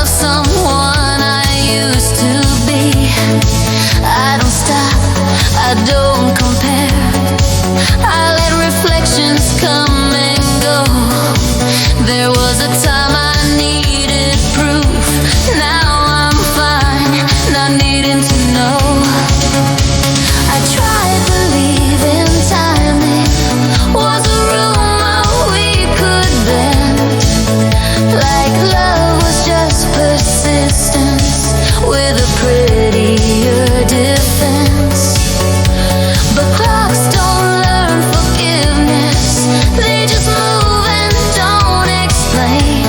of someone I used to be. I don't stop, I don't compare. I let reflections come and go. There was a time I needed proof. Now I'm fine, not needing to know. I tried believing timing was a rumor we could bend. Like love was just persistence with a prettier defense. But clocks don't learn forgiveness, they just move and don't explain.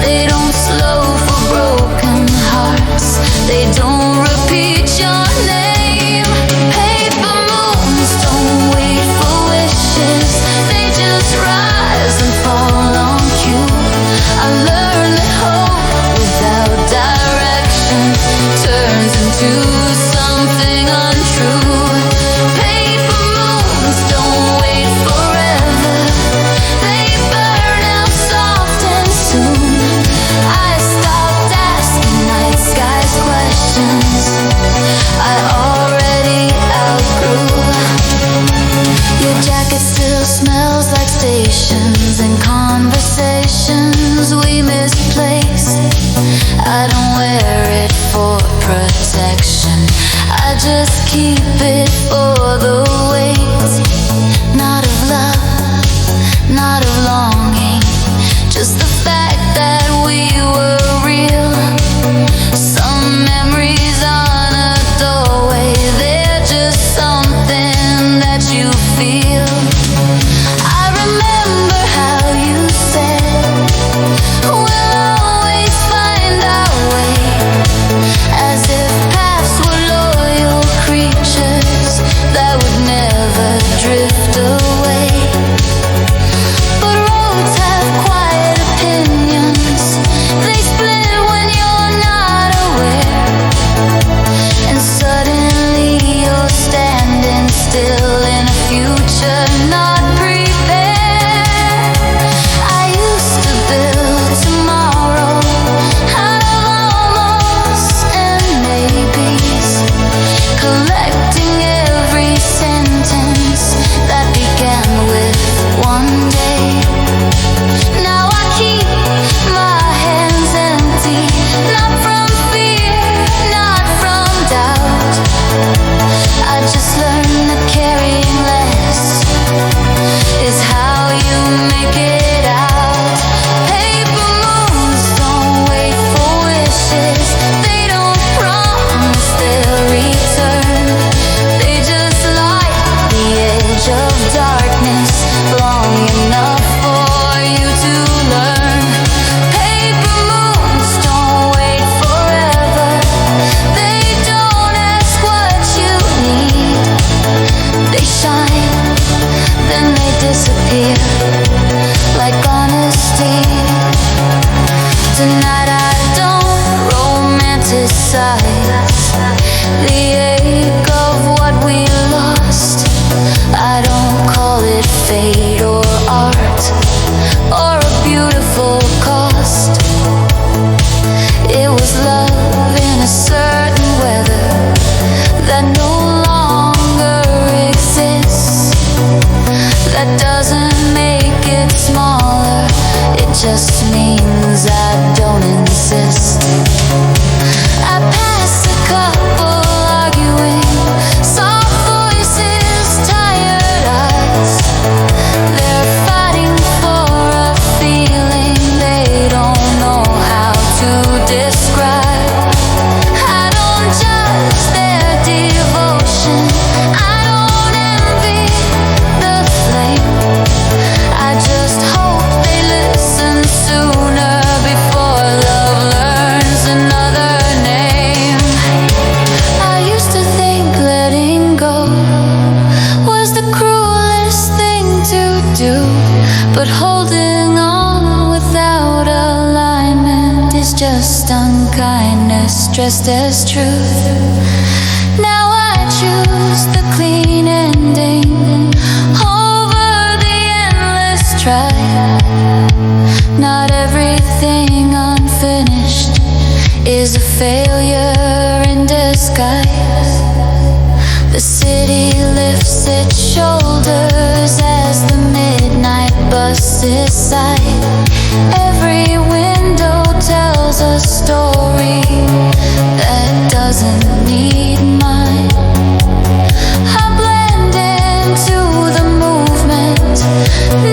They don't slow for broken hearts, they don't repeat your name. Paper moons don't wait for wishes, they just rise and fall on cue. I learned that hope without direction turns into something untrue. Paper moons don't wait forever, they burn out soft and soon. I stopped asking night skies questions I already outgrew. Your jacket still smells like stations and conversations we misplaced. I don't wear it for protection, I just keep it for the weight. Not of love, not of longing, just the fact that we were real. Some memories on a doorway, they're just something that you feel. I remember how you said we'll always find our way, as if paths were loyal creatures that would never drift away. But roads have quiet opinions, they split when you're not aware. And suddenly you're standing still in a future not prepared. I used to build tomorrow out of almost and maybes, collecting every sentence that began with one day. Now I keep my hands empty, not from fear, not from doubt. I just learned that carrying less is how you make it out. Paper moons don't wait for wishes, they don't promise they'll return. They just light the edge of darkness long enough for you to learn. Paper moons don't wait forever, they don't ask what you need. They shine, then they disappear like honesty. Tonight I don't romanticize the ache of what we lost. I don't call it fate or art or a beautiful cost. It was love in a certain weather that no longer exists. That doesn't make it smaller, it just means I don't insist. I pass a couple arguing, soft voices, tired eyes. They're fighting for a feeling they don't know how to describe. I don't judge their devotion, I don't envy the flame. I just hope they listen sooner before love learns another name. I used to think letting go was the cruelest thing to do, but holding on without alignment is just unkindness dressed as truth. Now I choose the clean ending over the endless try. Not everything unfinished is a failure in disguise. The city lifts its shoulders as the midnight bus is sighed. Every window tells a story that doesn't need mine. I blend into the movement,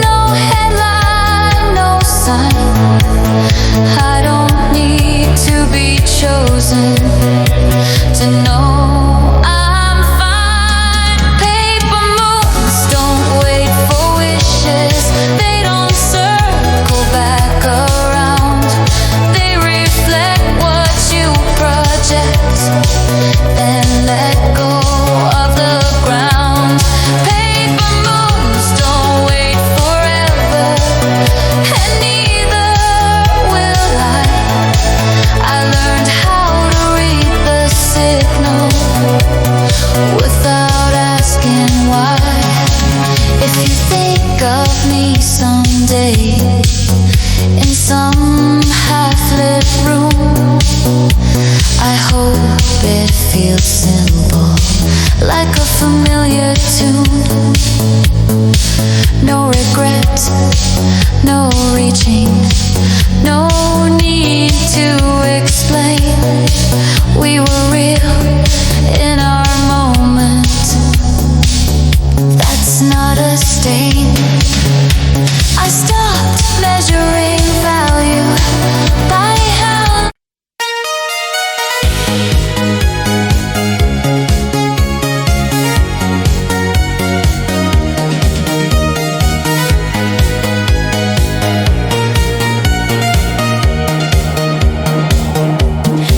no headline, no sign. I don't need to be chosen to know I'm fine. Paper moons don't wait for wishes, they don't circle back around. They reflect what you project, then let go of the ground. Paper moons don't wait forever, and neither will I. I learned how to read the signal without asking why. If you think of me someday in some half-lit room, I hope it feels simple, like a familiar tune. No regret, no reaching, no need to explain. We were real in our moment. That's not a stain. I stopped measuring value by how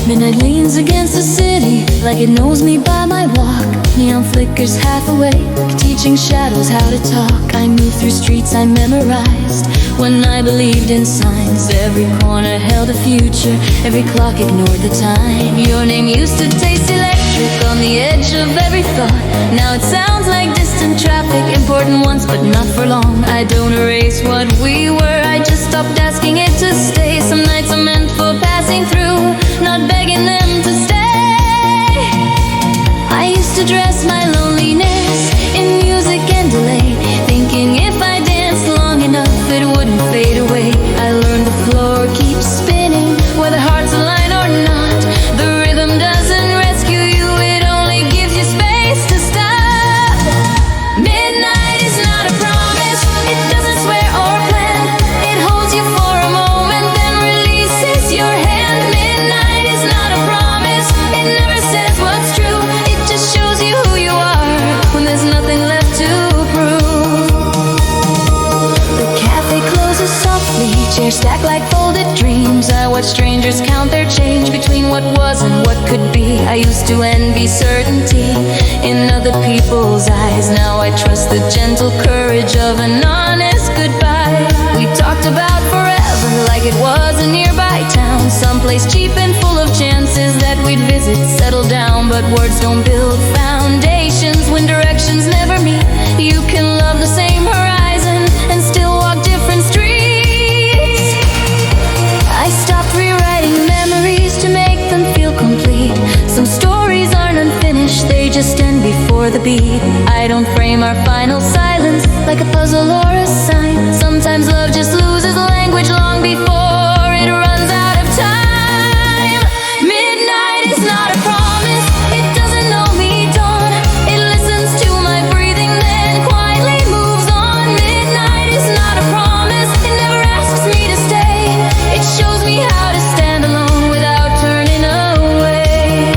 midnight leans against the city like it knows me by my walk. Neon flickers half awake, teaching shadows how to talk. I move through streets I memorized when I believed in signs. Every corner held a future, every clock ignored the time. Your name used to taste electric on the edge of every thought. Now it sounds like distant traffic, important once but not for long. I don't erase what we were, I just stopped asking it to stay. Some nights are meant for passing through, not begging them to stay. I used to dress my loneliness in music and delay, thinking if I danced long enough it wouldn't fade away. I learned the floor keeps spinning, whether hearts align or not. The rhythm doesn't rescue you, it only gives you space to stop. Midnight is not a promise, it doesn't swear or plan. It holds you for a moment, then releases your hand. Midnight is not a promise, it never says what's true. It just shows you who you are when there's nothing left to prove. The cafe closes softly, chairs stacked like folded dreams. I watch strangers count their change between what was and what could be. I used to envy certainty in other people's eyes. Now I trust the gentle courage of an honest goodbye. We talked about forever like it was a nearby town, someplace cheap and full of chances that we'd visit, settle down. But words don't build foundations when directions never meet. You can love the same horizon and still walk different streets. I stopped rewriting memories to make them feel complete. Some stories aren't unfinished, they just end before the beat. I don't frame our final silence like a puzzle or a sign. Sometimes love just loses language long before it runs out of time. Midnight is not a promise, it doesn't know me dawn. It listens to my breathing, then quietly moves on. Midnight is not a promise, it never asks me to stay. It shows me how to stand alone without turning away.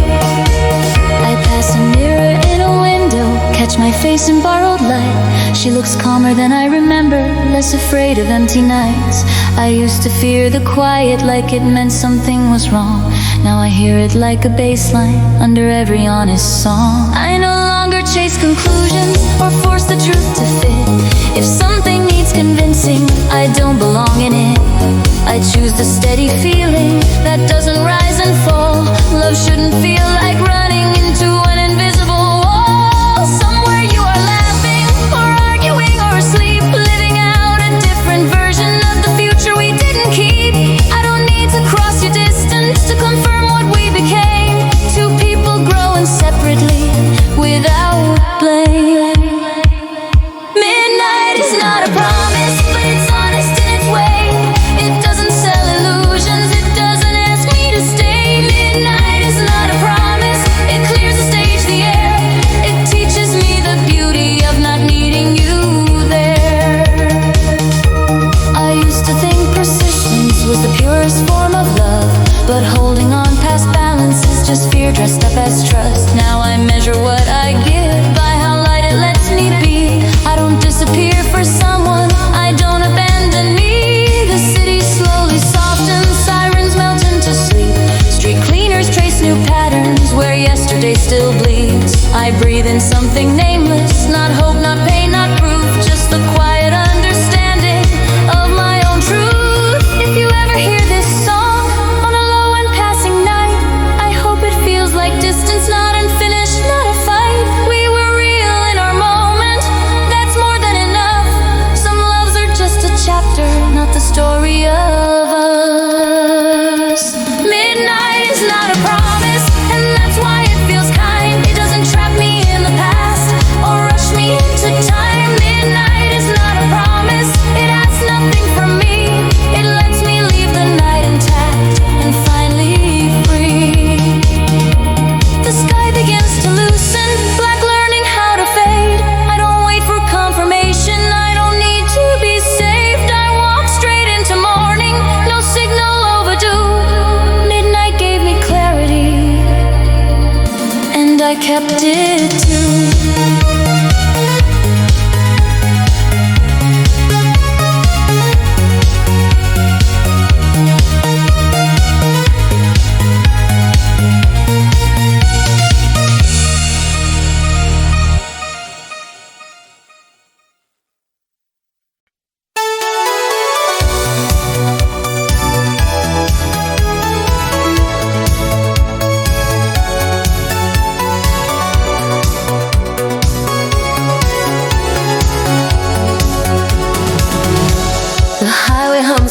I pass a mirror in a window, catch my face in borrowed light. She looks calmer than I remember, less afraid of empty nights. I used to fear the quiet like it meant something was wrong. Now I hear it like a bass line under every honest song. I no longer chase conclusions or force the truth to fit. If something needs convincing, I don't belong in it. I choose the steady feeling that doesn't rise and fall. Love shouldn't feel like running into an invisible wall. Somewhere you are laughing or arguing or asleep, living out a different version of the future we didn't keep. I don't need to cross your but holding on past balance is just fear dressed up as trust. Now I measure what I give by how light it lets me be. I don't disappear for someone, I don't abandon me. The city slowly softens, sirens melt into sleep. Street cleaners trace new patterns where yesterday still bleeds. I breathe in something nameless, not hope, not pain, not proof, just the quiet understanding of my own truth. If you ever hear this song on a low and passing night, I hope it feels like distance, not unfinished, not a fight. We were real in our moment, that's more than enough. Some loves are just a chapter, not the story of us. Midnight is not a promise, and that's why it feels kind. It doesn't trap me in the past or rush me into time. Midnight is not a promise, it asks nothing from me. It lets me leave the night intact and finally free. The sky begins to loosen, black learning how to fade. I don't wait for confirmation, I don't need to be saved. I walk straight into morning, no signal overdue. Midnight gave me clarity, and I kept it too.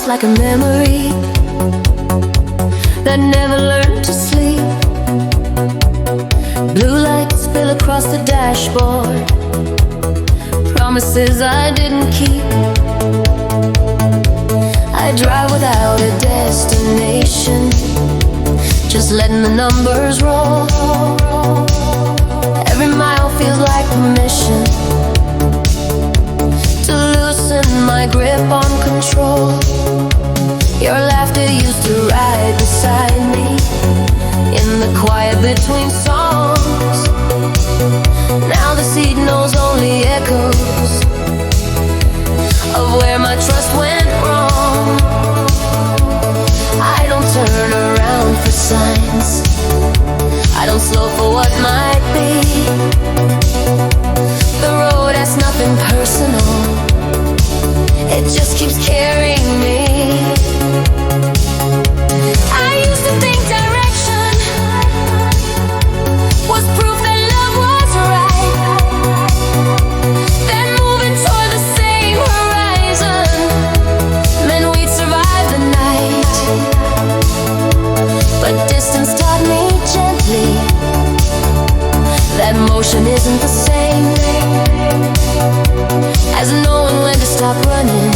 Like a memory that never learned to sleep. Blue lights spill across the dashboard, promises I didn't keep. I drive without a destination, just letting the numbers roll. Every mile feels like permission to loosen my grip on control. Your laughter used to ride beside me in the quiet between songs. Now the seat knows only echoes of where my trust went wrong. I don't turn around for signs, I don't slow for what might be. The road has nothing personal, it just keeps carrying me. I used to think direction was proof that love was right, that moving toward the same horizon meant we'd survive the night. But distance taught me gently that motion isn't the same as knowing when to stop running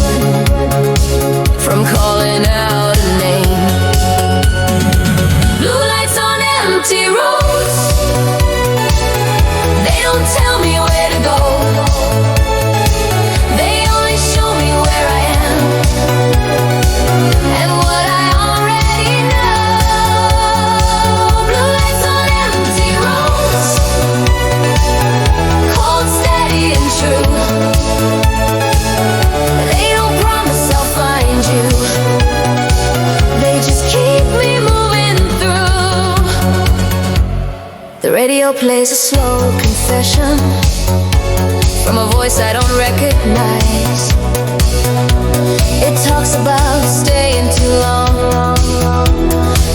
from calling out a name. Blue lights on empty roads, they don't tell me where to go, they only show me where I am and what I already know. Blue lights on empty roads, cold, steady and true. They don't promise I'll find you, they just keep me moving through. The radio plays a slow confession from a voice I don't recognize. It talks about staying too long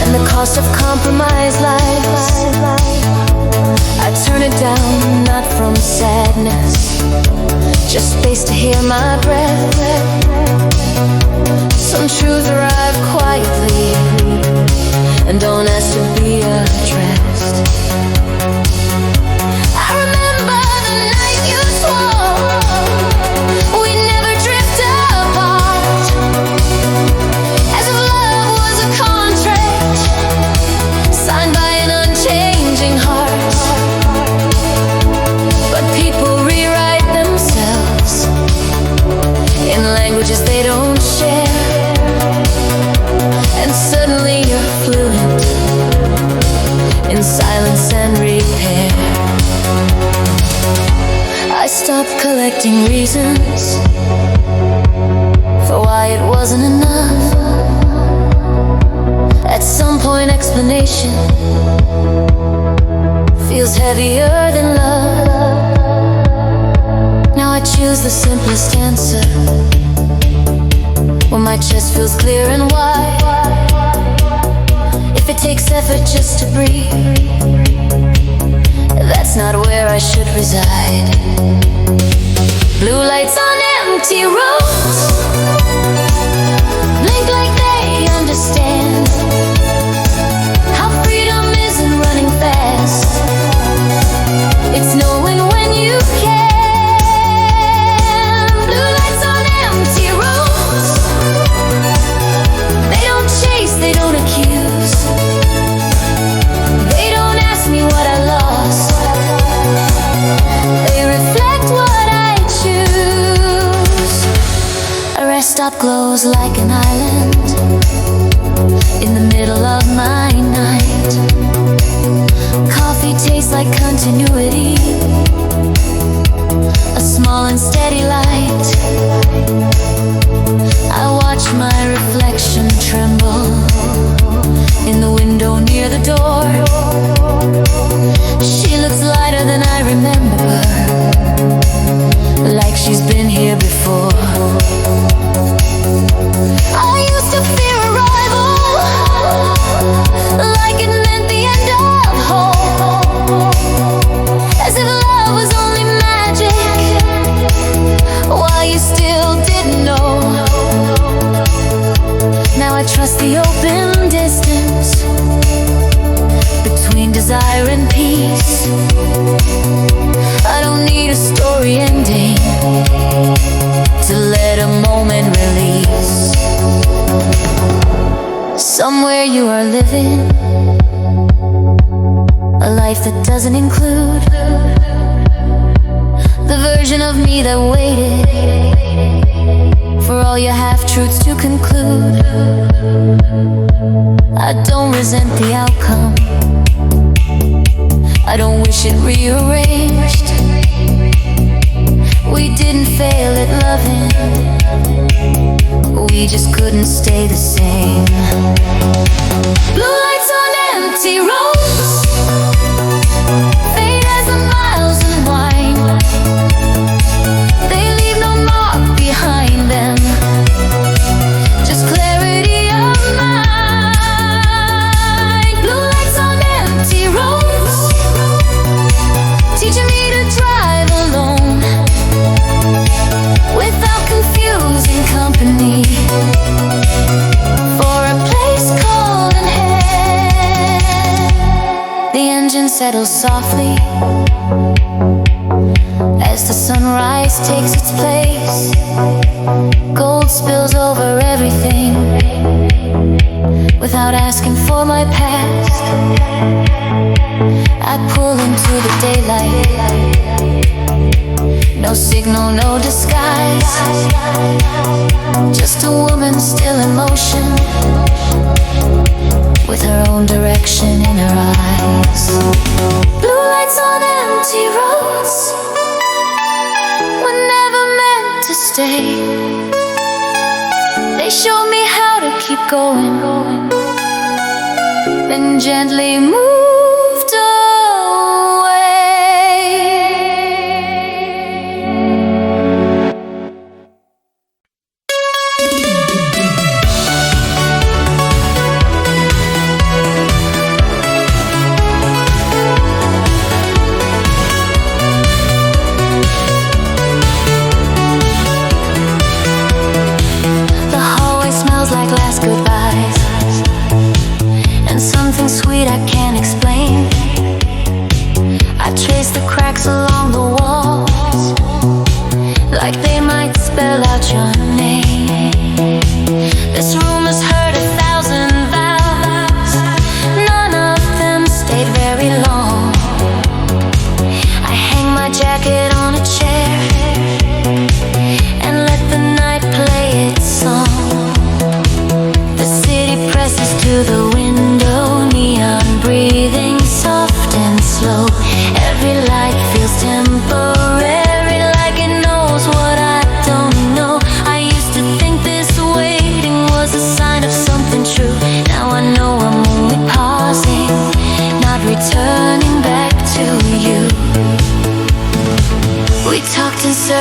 and the cost of compromise lies. I turn it down, not from sadness, just space to hear my breath. Some truths arrive quietly and don't ask to be addressed. I remember the night you swore we'd never drift apart, as if love was a contract signed by an unchanging heart. But people rewrite themselves in languages they don't share, and suddenly you're in silence and repair. I stopped collecting reasons for why it wasn't enough. At some point explanation feels heavier than love. Now I choose the simplest answer when my chest feels clear and wide. If it takes effort just to breathe, that's not where I should reside. Blue lights on empty roads blink like they understand how freedom isn't running fast. It's knowing when you can. Blue lights on empty roads. They don't chase, they don't accuse. They don't ask me what I lost. They reflect what I choose. A rest stop glows like an island in the middle of my night. Coffee tastes like continuity, a small and steady light. I watch my reflection tremble in the window near the door. She looks lighter than I remember, like she's been here before. I used to fear arrival, like it meant the end of hope, as if love was only magic, while you still didn't know. Now I trust the open distance between desire and peace. I don't need a story ending to let a moment release. Somewhere you are living a life that doesn't include the version of me that waited for all your half-truths to conclude. I don't resent the outcome, I don't wish it rearranged. We didn't fail at loving, we just couldn't stay the same. Blue lights on empty roads, fade as the miles unwind. They leave no mark behind them, just clarity of mind. Blue lights on empty roads, teaching me to drive alone without confusing company, for a place called in head. The engine settles softly as the sunrise takes its place. Gold spills over everything without asking for my past. I pull into the daylight, no signal, no disguise, just a woman still in motion, with her own direction in her eyes. Blue lights on empty roads were never meant to stay. They showed me how to keep going, then gently moved away. The hallway smells like last goodbyes, and something sweet I can't explain.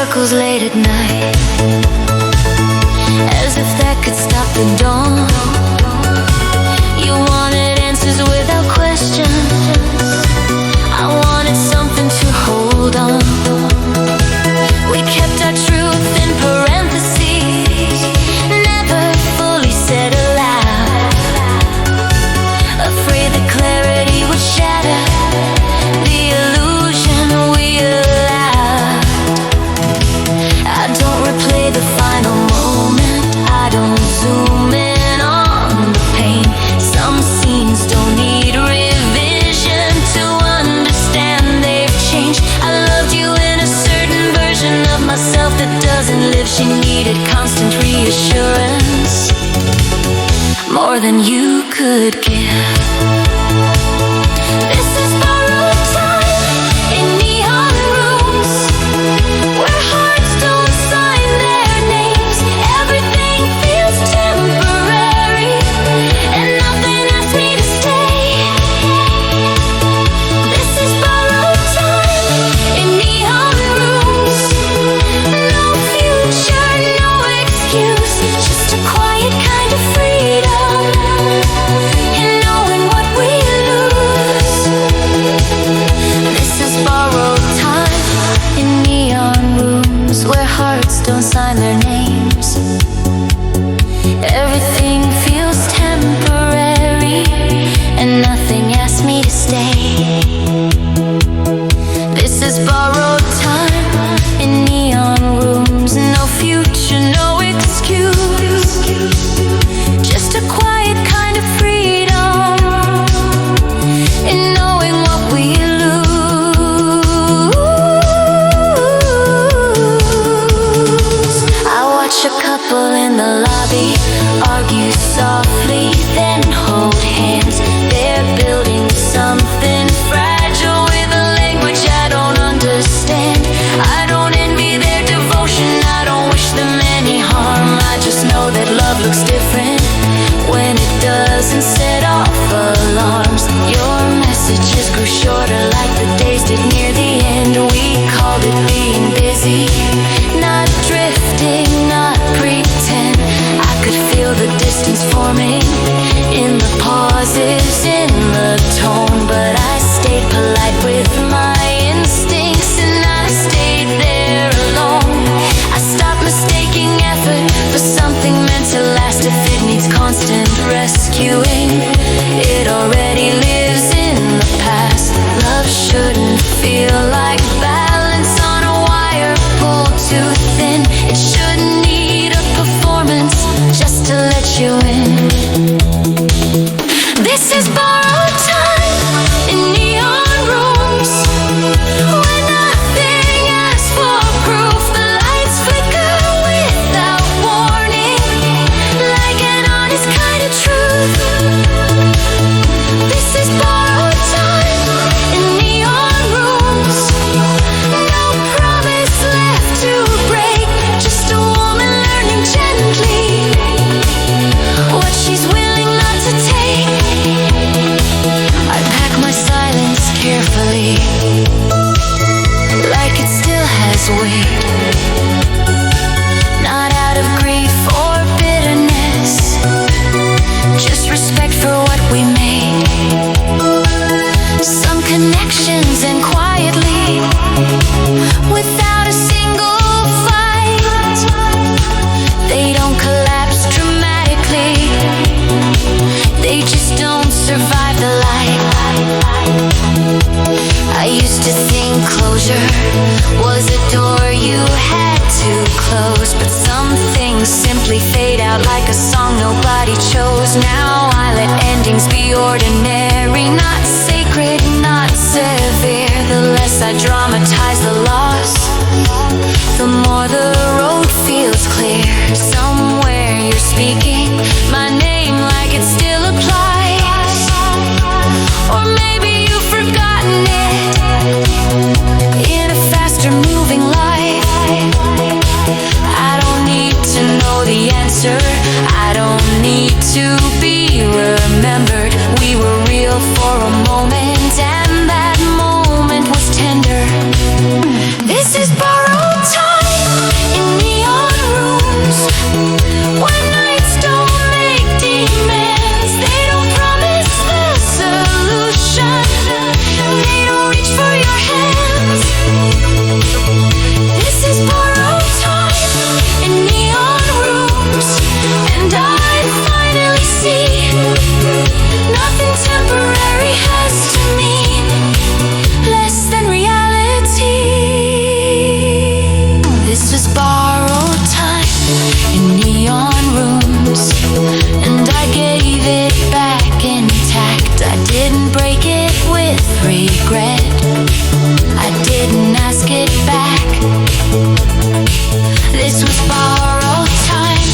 circles late at night, as if that could stop the dawn. You wanted answers without questions. I wanted something to hold on. We kept our truth in parentheses, never fully said aloud, afraid that clarity would shatter the illusion we allowed. I don't replay the final moment, I don't zoom in on the pain. Some scenes don't need revision to understand they've changed. I loved you in a certain version of myself that doesn't live. She needed constant reassurance, more than you could give. This is borrowed time in neon rooms, where hearts don't sign their names. Everything feels temporary, and nothing asks me to stay. This is borrowed time in neon rooms. No future, no excuse, just a quiet kind of freedom in knowing what we lose. This is borrowed time in neon rooms, where hearts don't sign their names. Everything feels temporary, and nothing asks me to stay. This is borrowed time in neon rooms. No future, no excuse, just a quiet kind of freedom in knowing what we lose. I watch a couple in the lobby argue softly, then hold hands. They're building something fragile with a language I don't understand. I don't envy their devotion, I don't wish them any harm. I just know that love looks different when it doesn't set off alarms. Your messages grew shorter like the days did near the end. We called it being busy, not drifting, not pretend. I could feel the distance forming in the pauses, in the tone, but I stayed polite with my instincts, and I stayed there alone. I stopped mistaking effort for something meant to last. If it needs constant rescuing, it already lives in the past. Love shouldn't feel like balance on a wire pulled too thin. It shouldn't need a performance just to let you in. This is borrowed time in neon rooms, when nothing asks for proof. The lights flicker without warning, like an honest kind of truth. This is borrowed time in neon rooms. No promise left to break, just a woman learning gently what she's willing not to take. I pack my silence carefully, like it still has weight. Not out of grief or bitterness, just respect for what we made. Some connections end quietly, without a single fight. They don't collapse dramatically, they just don't survive the light. I used to think closure was a door you had to close, but some things simply fade out like a song nobody chose. Now I let endings be ordinary, not sacred, not severe. The less I dramatize the loss, the more the road feels clear. Somewhere you're speaking my name like it still applies, or maybe you've forgotten it in a faster moving life. didn't break it with regret. I didn't ask it back. This was borrowed time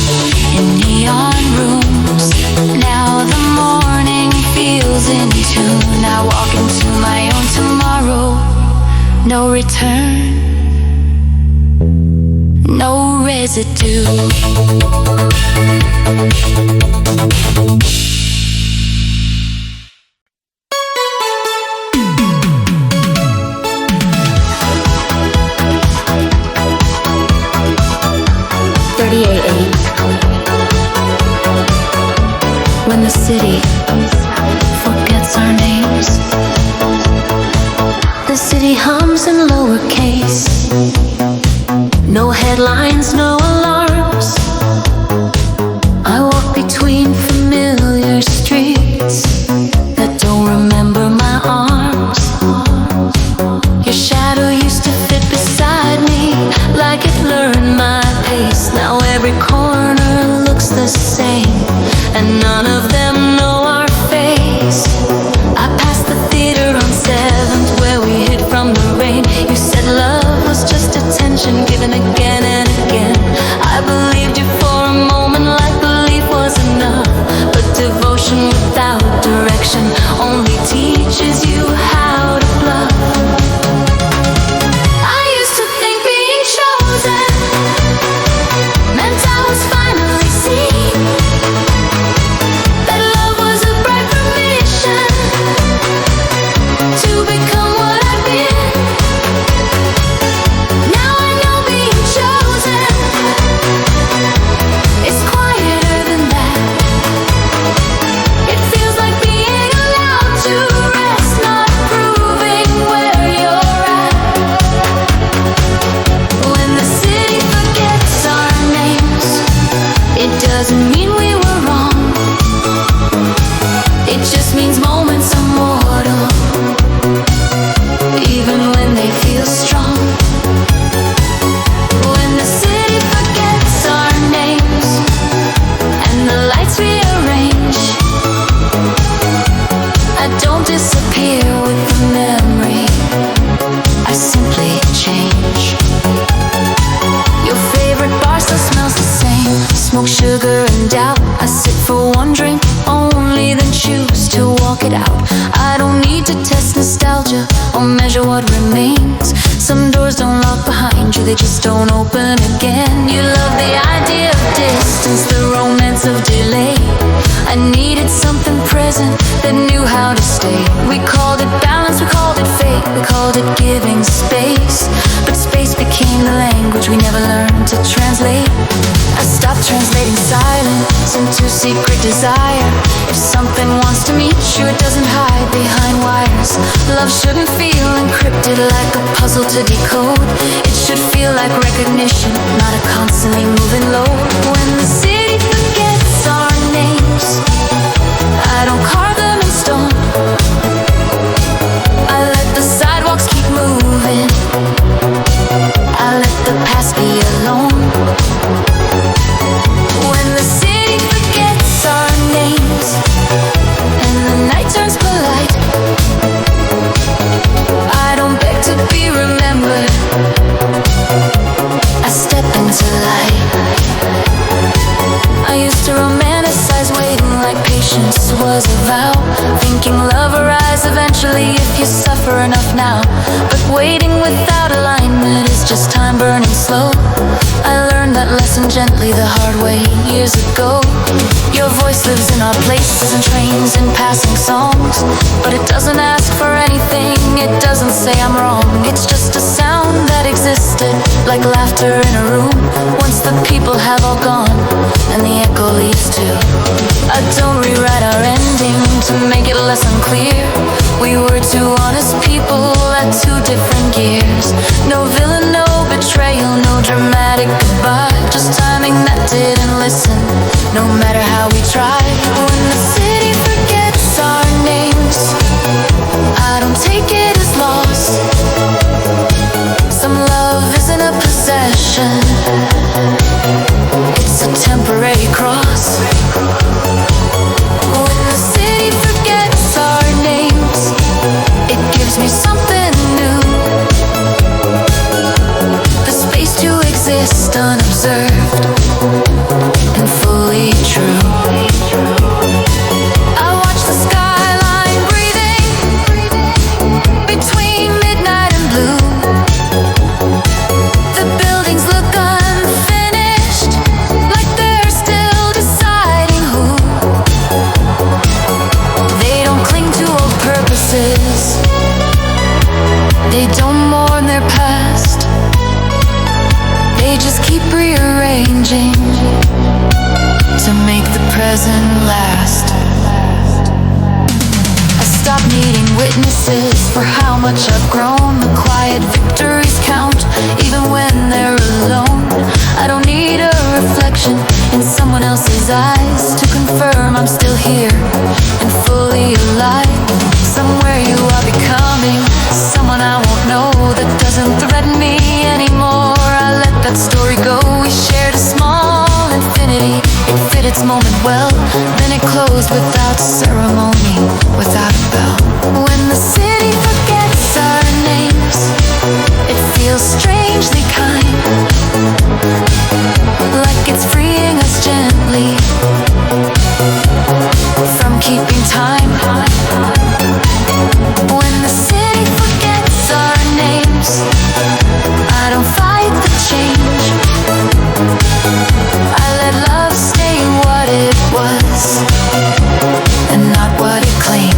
in neon rooms. Now the morning feels in tune. I walk into my own tomorrow. No return, no residue. 38. When the city forgets our names, the city hums in lowercase. No headlines, no alarms. I walk between familiar streets that don't remember my arms. Your shadow used to fit beside me like it learned my pace. Now every corner looks the same, and none of them know our face. I passed the theater on 7th where we hid from the rain. You said love was just attention given again and again. I believed you for a moment like belief was enough, but devotion without direction only teaches you how to bluff. I used to think being chosen meant I was finally seen, that love was a bright permission to become what I've been. Now I know being chosen is quieter than that. It feels like being allowed to rest, not proving where you're at. When the city forgets our names, it doesn't mean we were wrong. It just means moments are mortal, even when they feel strong. When the city forgets our names and the lights rearrange, I don't disappear with the memory, I simply change. Your favorite bar still smells the same, smoke, sugar, and doubt. I sit for one drink only, then choose to walk it out. I don't need to test nostalgia or measure what remains. Some doors don't lock behind you, they just don't open again. You love the idea of distance, the romance of delay. I needed something present that knew how to stay. We called it balance, we called it fate, we called it giving space. But space became the language we never learned to translate. I stopped translating silence into secret desire. If something wants to meet you, it doesn't hide behind wires. Love shouldn't feel encrypted like a puzzle to decode. It should feel like recognition, not a constantly moving load. When the city forgets our names, I don't carve them in stone. I let the sidewalks keep moving, I let the past be alone. When the city forgets our names and the night turns polite, I don't beg to be remembered, I step into light. I used to romanticize waiting like patience was a vow, thinking love arrives eventually if you suffer enough now. But waiting without alignment is just time burning slow. I learned that lesson gently the hard way years ago. Your voice lives in our places and trains and passing songs, but it doesn't ask for anything, it doesn't say I'm wrong. It's just a sound that existed like laughter in a room once the people have all gone and the echo leaves too. I don't rewrite our ending to make it less unclear. We were two honest people at two different gears. No villain, no betrayal, no dramatic goodbye, just timing that didn't listen, no matter how we tried. When the city forgets our names, I don't take it as loss. Some love isn't a possession, it's a temporary cross. When the city forgets our names keep rearranging to make the present last. I stopped needing witnesses for how much I've grown. The quiet victories count, even when they're alone. I don't need a reflection in someone else's eyes to confirm I'm still here and fully alive. Somewhere you are becoming someone I won't know, that doesn't threaten me anymore. I let that story go. We shared a small infinity. It fit its moment well, then it closed without ceremony, without a bell. When the city forgets our names, it feels strangely kind, like it's freeing us gently from keeping time. When the city forgets our names, I don't fight the change. I let love stay what it was and not what it claimed.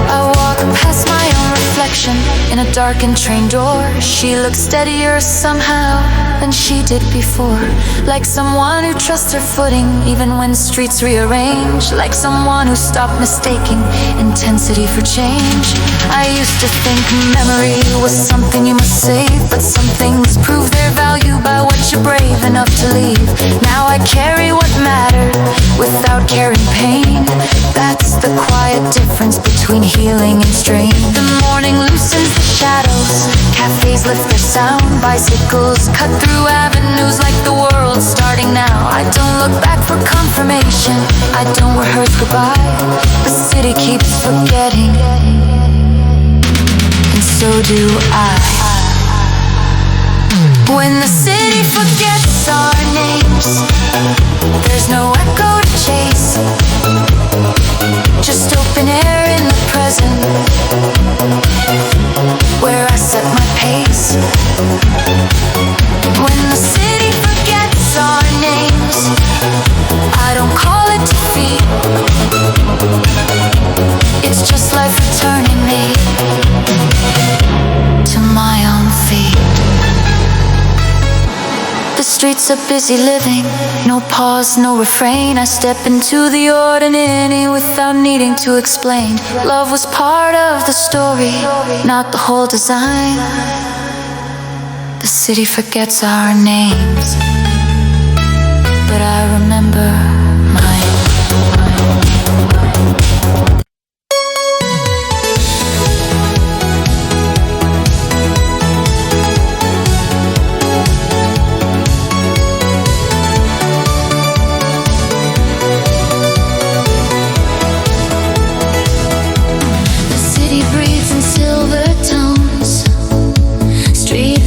I walk past my own reflection in a darkened train door. She looks steadier somehow than she did before, like someone who trusts her footing even when streets rearrange, like someone who stopped mistaking intensity for change. I used to think memory was something you must save, but some things prove their value by what you're brave enough to leave. Now I carry what mattered without carrying pain. That's the quiet difference between healing and strain. The morning loosens the shadows, cafes lift their sound, bicycles cut through avenues like the world's starting now. I don't look back for confirmation, I don't rehearse goodbye. The city keeps forgetting, and so do I. When the city forgets our names, there's no echo to chase, just open air in the present, where I set my pace. When the city forgets our names, I don't call it defeat, it's just life returning me to my own feet. The streets are busy living, no pause, no refrain. I step into the ordinary without needing to explain. Love was part of the story, not the whole design. The city forgets our names, but I remember mine.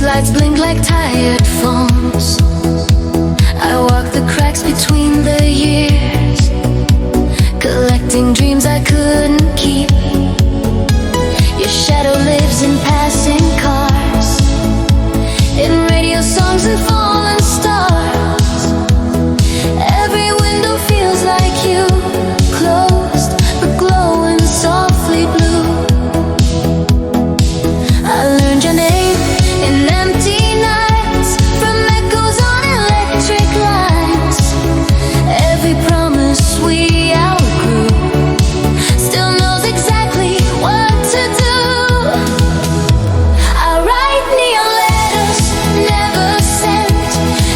Lights blink like tired phones. I walk the cracks between the years, collecting dreams I couldn't keep. Your shadow lives in passing cars, in radio songs and fallen stars. Every window feels like you, closed but glowing softly blue. I learned your name in empty nights, from echoes on electric lines. Every promise we outgrew still knows exactly what to do. I write neon letters never sent,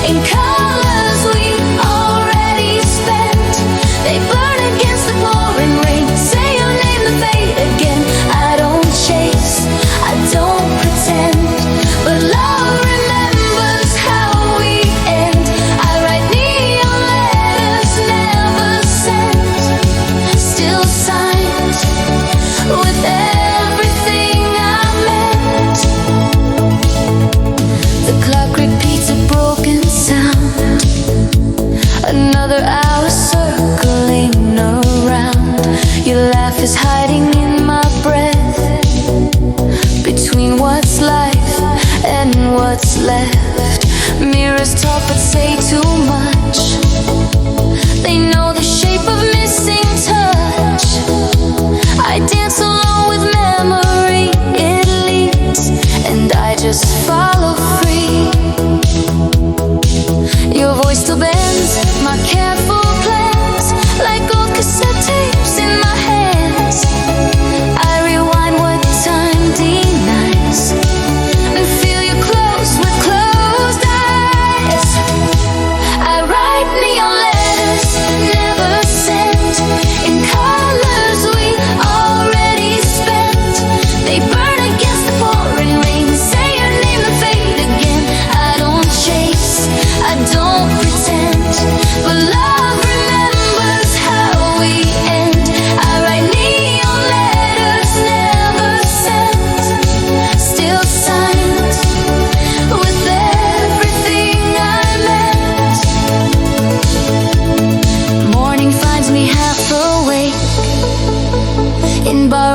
in colors we already spent. They burn against the pouring rain, say your name to fade again. I don't chase, I don't pretend, but love remembers how we end. I write neon letters never sent, still signed with everything I meant. The clock repeats a broken sound, another hour circling around. Your laugh is hiding in my breath, between what's life and what's left. Mirrors talk but say too much, they know the shape of missing touch. I dance along with memory, it leads, and I just follow free.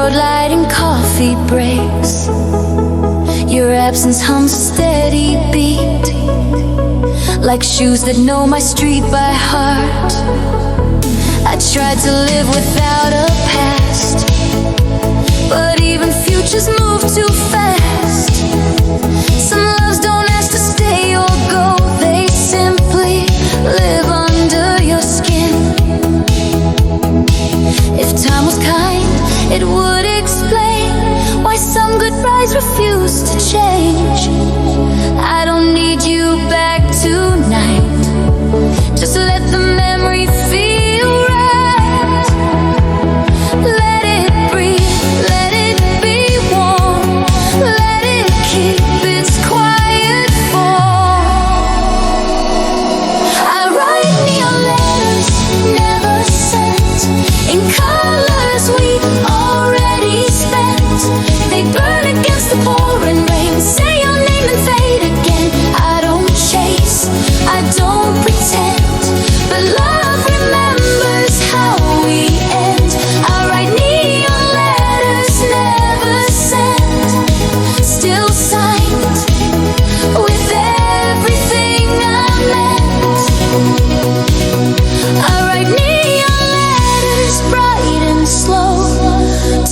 road light and coffee breaks. Your absence hums a steady beat, like shoes that know my street by heart. I tried to live without a past, but even futures move too fast. Some loves don't ask to stay or go, they simply live under your skin. If time was kind, it would explain why some goodbyes refuse to change. I don't need you back tonight, just let the memory feel right. Let it breathe, let it be warm, let it keep its quiet form. I write neon letters, never sent, in colors we already spent. They burn against the pouring rain, say your name and fade again. I don't chase, I don't pretend, but love remembers how we end. I write neon letters, never sent, still signed with everything I meant. I write neon letters, bright and slow,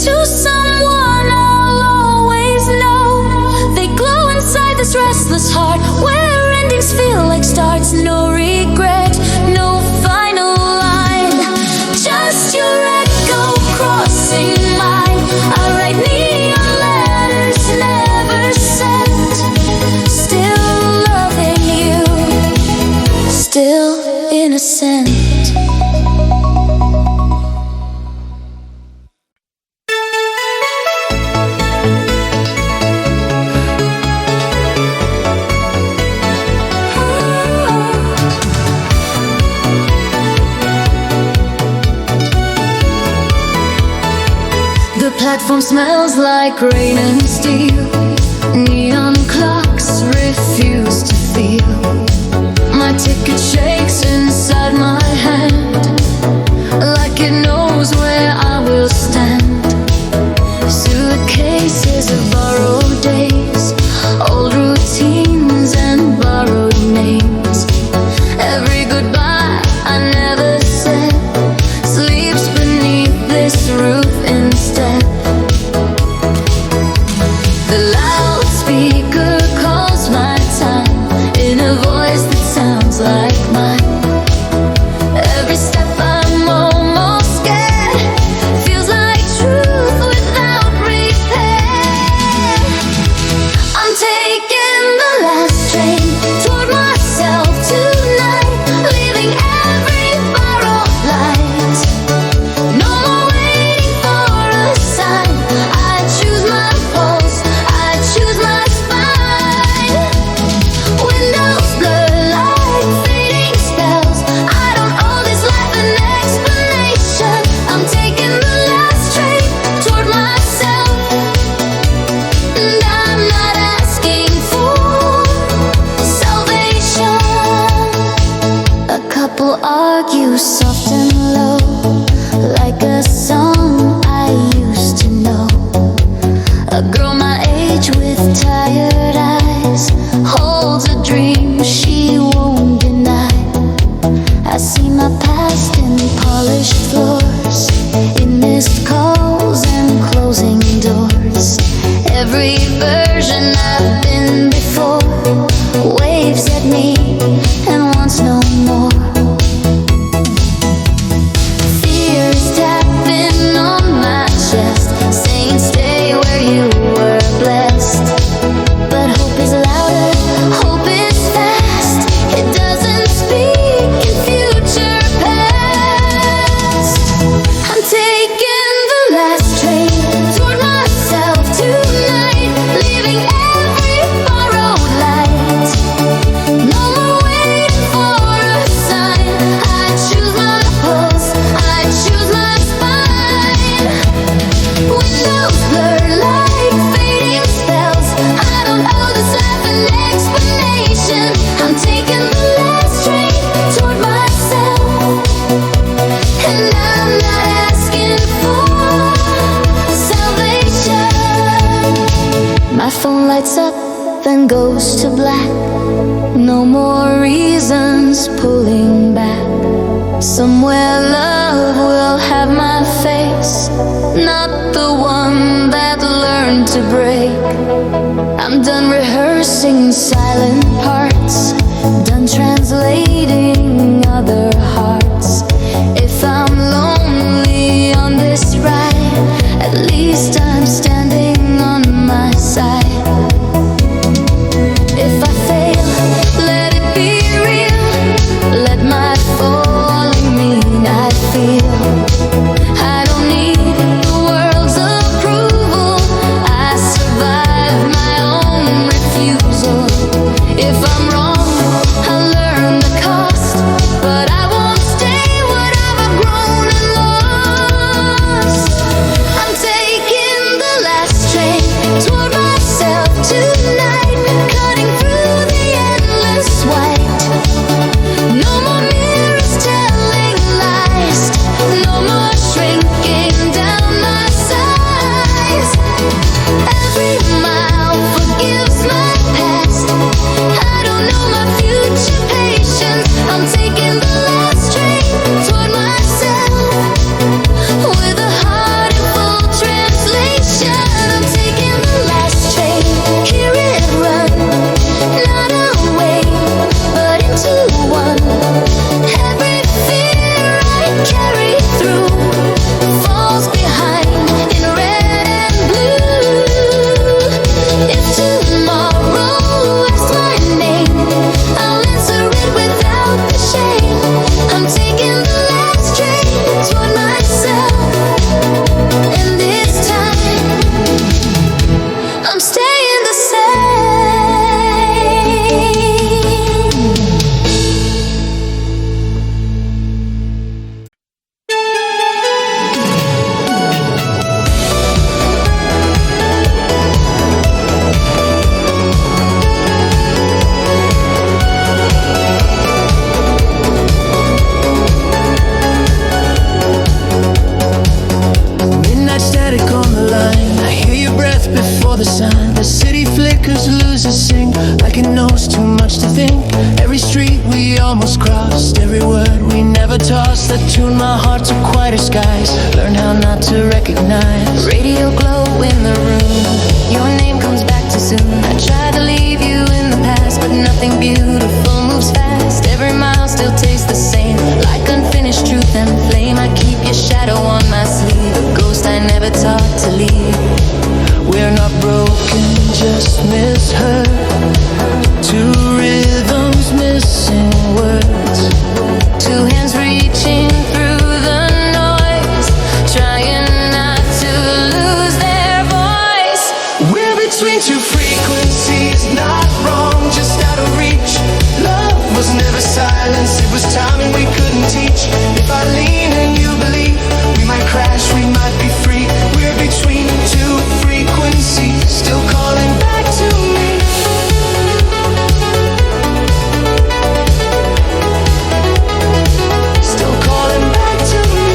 to someone I'll always know. They glow inside this restless heart, where endings feel like starts. No regret, no final line, just your echo crossing mine. I write neon letters, never sent, still loving you, still innocent. The platform smells like rain and steel. Neon clocks refuse to feel. My ticket shakes inside my hand, like it knows where I will stand. Suitcases of borrowed days, old routines and borrowed names. Every goodbye I never said sleeps beneath this roof instead. The loudspeaker calls my time in a voice that sounds like mine. Every step I'm almost scared, feels like lights up, then goes to black. No more reasons pulling back. Somewhere love will have my face, not the one that learned to break. I'm done rehearsing silent parts, done translating other hearts. If I'm lonely on this ride, at least I'm standing on my side. If I fail, let it be real. Let my falling mean I feel. I don't need the world's approval. I survive my own refusal. If I'm wrong, I'll learn the cost, but I won't stay whatever grown and lost. I'm taking the last train toward myself tonight, cutting through the endless white. No more mirrors telling lies, no more shrinking down my size. Every mile forgives my past. I don't know my future patience. I'm taking the last train toward myself, with a heart in full translation. I'm taking the last train, hear it run, not away, but into one. Every fear I carry through falls behind in red and blue. If tomorrow asks my name, I'll answer it without the shame. I'm taking the last train toward myself, and this time I'm staying the same. Midnight static on the line. I hear your breath before the sun. The city flickers, loses sing like it knows too much to think. Every street we almost crossed, every word we never tossed, that tuned my heart to quieter skies. Learn how not to recognize. Radio glow in the room, your name comes back too soon. I tried to leave you in the past, but nothing beautiful moves fast. Every mile still tastes the same, like unfinished truth and flame. I keep your shadow on my sleeve, a ghost I never taught to leave. We're not broken, just misheard. Two rhythms, missing words. Two hands reaching through the noise, trying not to lose their voice. We're between two frequencies, not wrong, just out of reach. Love was never silence, it was time and we couldn't teach. If I lean and you believe, we might crash, we might be free. We're between two frequencies, still calling back to me. Still calling back to me.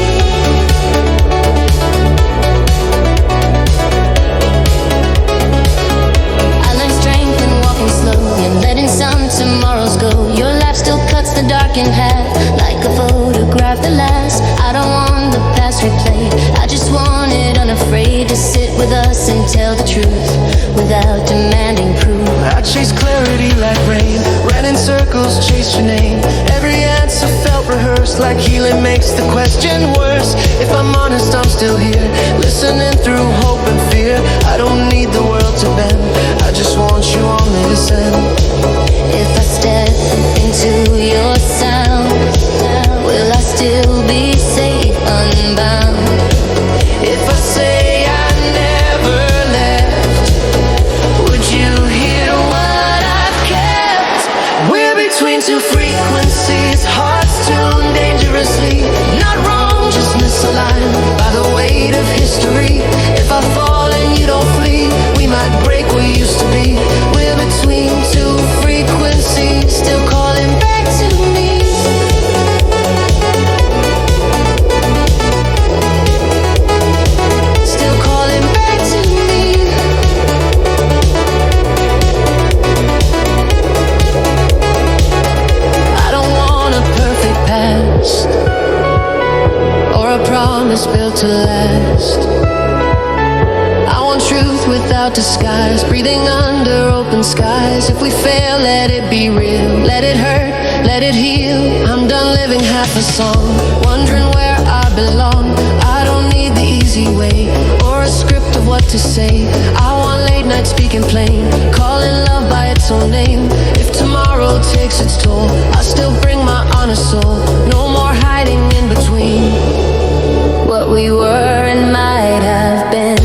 I learned strength in walking slowly and letting some tomorrows go. Your life still cuts the dark in half, like a photograph that lasts. I don't want the past replayed, I just want it unafraid to sit with us and tell the truth without demanding proof. I chase clarity like rain, ran in circles, chased your name. Every answer felt rehearsed, like healing makes the question worse. If I'm honest, I'm still here, listening through hope and fear. I don't need the world to bend, I just want you on this end. If I step into your sound, will I still be safe, unbound? If I say I never left, would you hear what I've kept? We're between two frequencies, hearts tuned dangerously. Not wrong, without disguise, breathing under open skies. If we fail, let it be real, let it hurt, let it heal. I'm done living half a song, wondering where I belong. I don't need the easy way or a script of what to say. I want late night speaking plain, calling love by its own name. If tomorrow takes its toll, I'll still bring my honest soul. No more hiding in between what we were and might have been.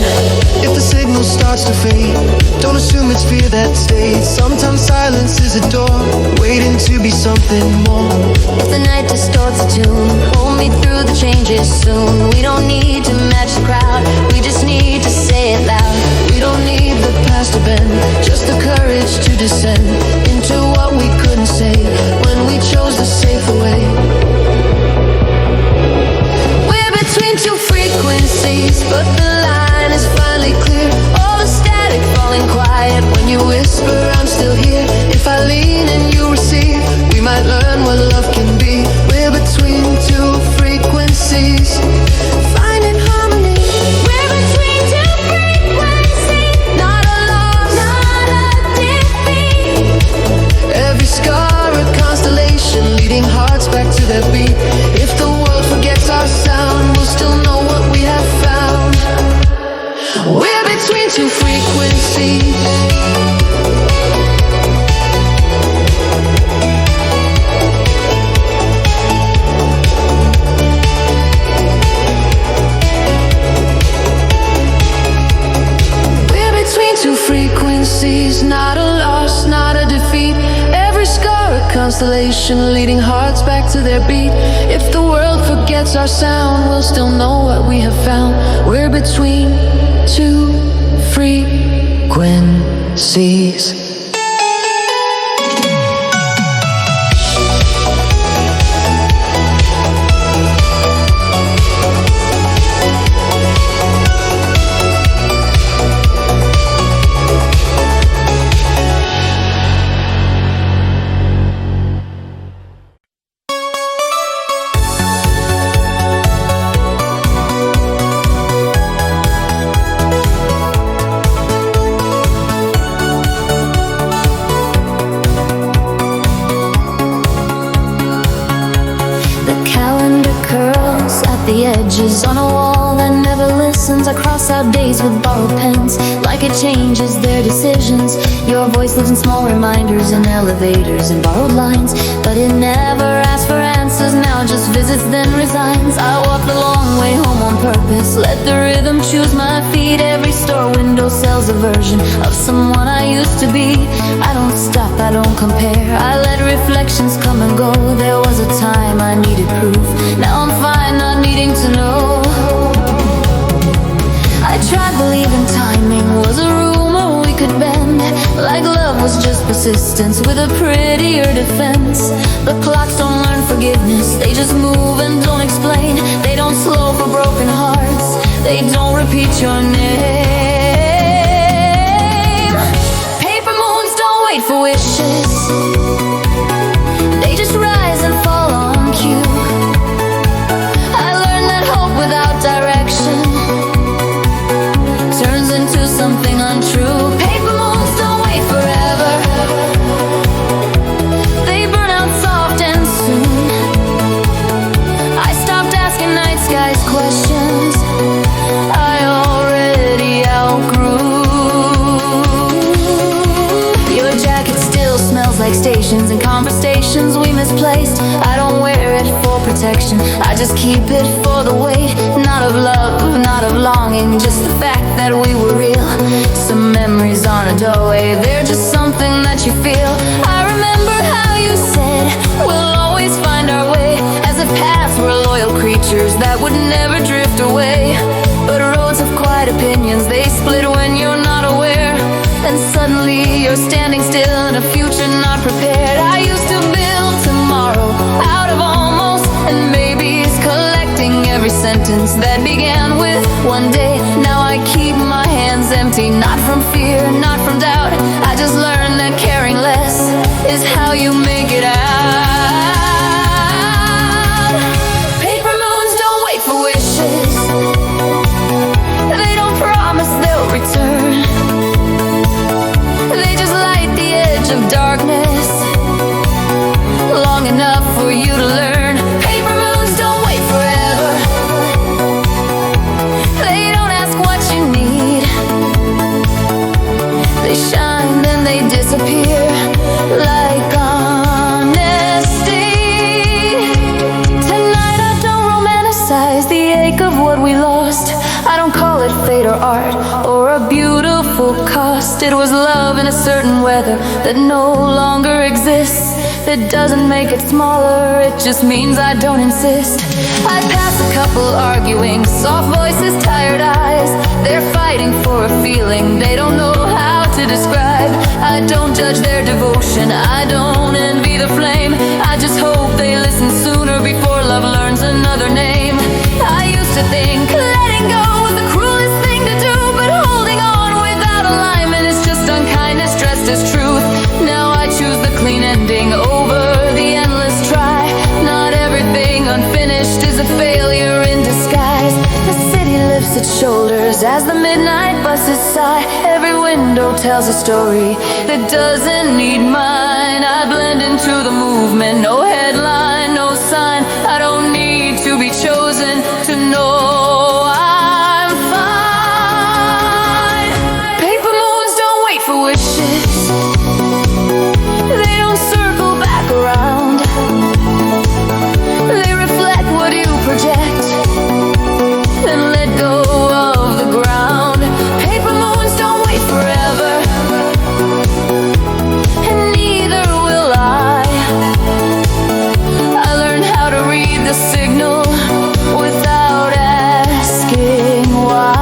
If the signal starts to fade, don't assume it's fear that stays. Sometimes silence is a door, waiting to be something more. If the night distorts the tune, hold me through the changes soon. We don't need to match the crowd, we just need to say it loud. We don't need the past to bend, just the courage to descend into what we couldn't say when we chose the safer way. We're between two frequencies, but the line is finally clear. All the static falling quiet When you whisper, I'm still here. If I lean and you receive, we might learn what love can be. We're between two frequencies, finding harmony. We're between two frequencies, not a loss, not a defeat. Every scar a constellation, leading hearts back to their beat. If the world forgets our sound, we'll still know what we have found. We're between two frequencies. We're between two frequencies, not a loss, not a defeat. Every scar a constellation, leading hearts back to their beat. If the world forgets our sound, we'll still know what we have found. We're between two frequencies. The edges on a wall that never listens. I cross out days with borrowed pens, like it changes their decisions. Your voice lives in small reminders in elevators and borrowed lines, but it never asks for answers. Now just visits, then resigns. I walk the long way home on purpose, let the rhythm choose my feet. Every store window sells a version of someone I used to be. I don't stop, I don't compare, I let reflections come and go. There was a time I needed proof, now I'm fine not needing to know. I tried believing timing was a rumor we could bend, like love was just persistence with a prettier defense. The clocks don't learn forgiveness, they just move and don't explain. They don't slow for broken hearts, they don't repeat your name. Paper moons don't wait for wishes, they just rise and fall on cue. I learned that hope without direction turns into something untrue. Paper moons don't wait forever, they burn out soft and soon. I stopped asking night skies questions I already outgrew. Your jacket still smells like stations and conversations we misplaced. I don't wear it for protection, I just keep it for the weight. Not of love, not of longing, just the fact that we were real. Some memories aren't a doorway, they're just something that you feel. I remember how you said we'll always find our way, as if paths were loyal creatures that would never drift away. But roads have quiet opinions, they split when you're not aware. Then suddenly you're standing still in a future not prepared. I used to build tomorrow out of almost and maybes, collecting every sentence that began with one day. Now I keep my hands empty, not from fear, not from doubt. I just learned that caring less is how you make it out. Paper moons don't wait for wishes, they don't promise they'll return. art or a beautiful cost. It was love in a certain weather that no longer exists. It doesn't make it smaller, it just means I don't insist. I pass a couple arguing, soft voices, tired eyes. They're fighting for a feeling they don't know how to describe. I don't judge their devotion, I don't envy the flame. I just hope they listen sooner before love learns another name. I used to think letting go was the cruelest thing to do, but holding on without alignment is just unkindness dressed as truth. Now I choose the clean ending over the endless try. Not everything unfinished is a failure in disguise. The city lifts its shoulders as the midnight buses sigh. Every window tells a story that doesn't need mine. I blend into the movement, no headline, no sign. I don't need to be chosen to know I'm fine. Paper moons don't wait for wishes, they don't circle back around. They reflect what you project, then let go of the ground. Paper moons don't wait forever, and neither will I. I learned how to read the signal without asking why.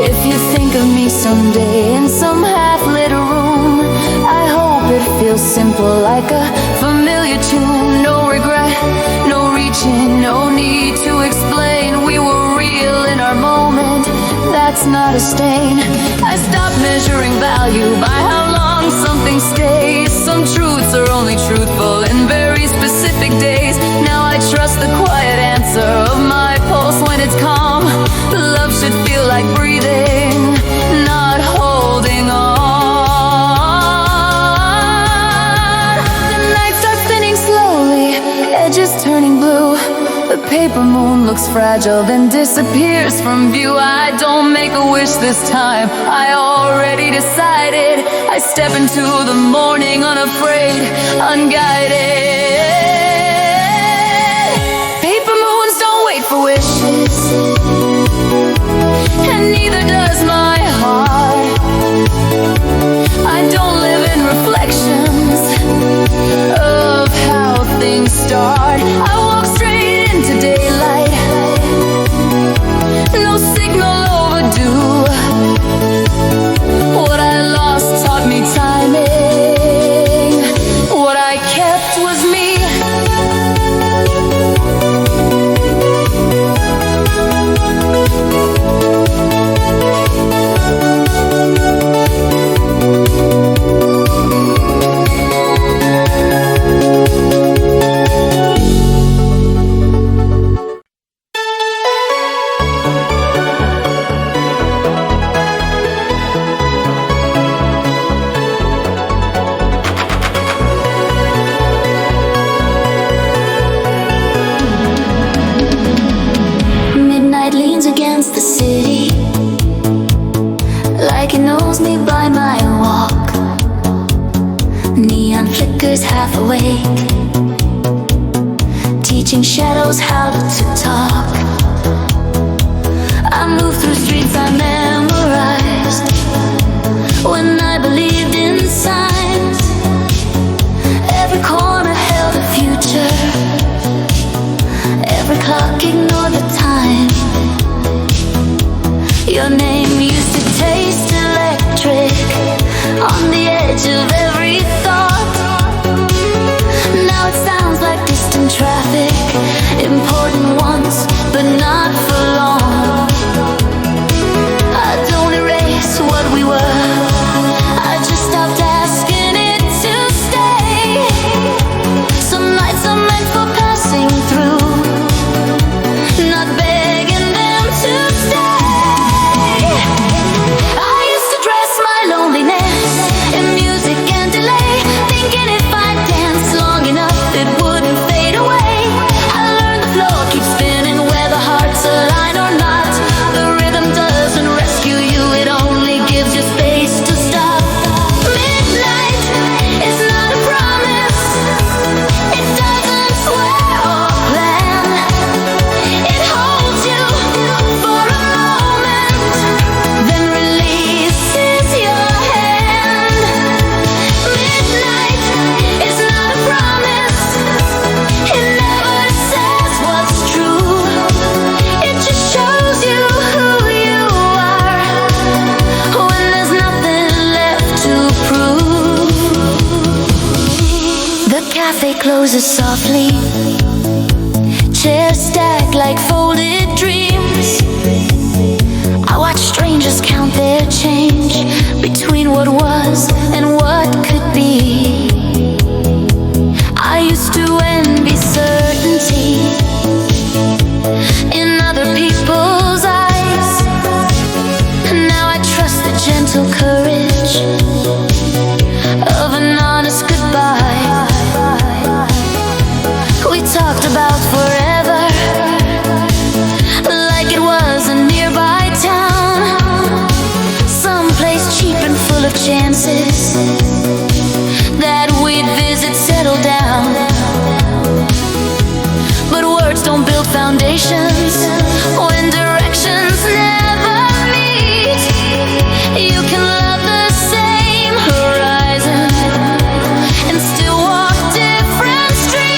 If you think of me someday in some half-lit room, I hope it feels simple like a familiar tune. No regret, no reaching, no need to explain. We were real in our moment, that's not a stain. I stopped measuring value by how long something stays. Some truths are only truthful in very specific days. Now I trust the quiet answer of my pulse when it's calm. Love should feel like breathing, not holding on. The night starts spinning slowly, edges turning blue. The paper moon looks fragile, then disappears from view. I don't make a wish this time, I already decided. I step into the morning unafraid, unguided. Paper moons don't wait for wishes, and neither does my heart. I don't live in reflections of how things start. I walk straight into daylight, no signal overdue. What I lost taught me timing, what I kept was me. Midnight leans against the city, like it knows me by my walk. Neon flickers half awake, teaching shadows how to talk. I move through streets I memorized when I believed in signs. Every corner held a future, every clock ignored the time. Your name used to taste electric on the edge of every thought. Now it sounds like distant traffic, important once, but not for long. I don't erase what we were, I just stopped asking it to stay. Some nights are meant for passing through, not begging them to stay. I used to dress my loneliness in music and delay, thinking if I danced long enough it wouldn't fade away. I learned the floor keeps spinning where the heart's alive. closes softly. Chairs stacked like folded dreams. I watch strangers count their change between what was and what could be. I used to envy certainty in other people's eyes. Now I trust the gentle courage of an honest goodbye. We talked about forever, like it was a nearby town, someplace cheap and full of chances that we'd visit, settle down. But words don't build foundations when directions never meet. You can love the same horizon and still walk different streets.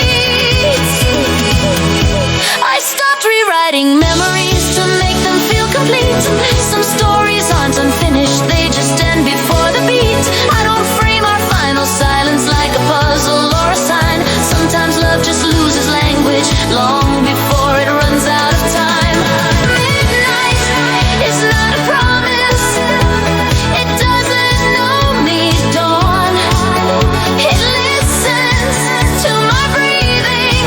I stopped rewriting memories to make them feel complete. Some stories aren't unfinished, they just end before the beat. I don't frame our final silence like a puzzle or a sign. Sometimes love just loses language long before it runs out of time. Midnight is not a promise, it doesn't know me. Dawn, it listens to my breathing,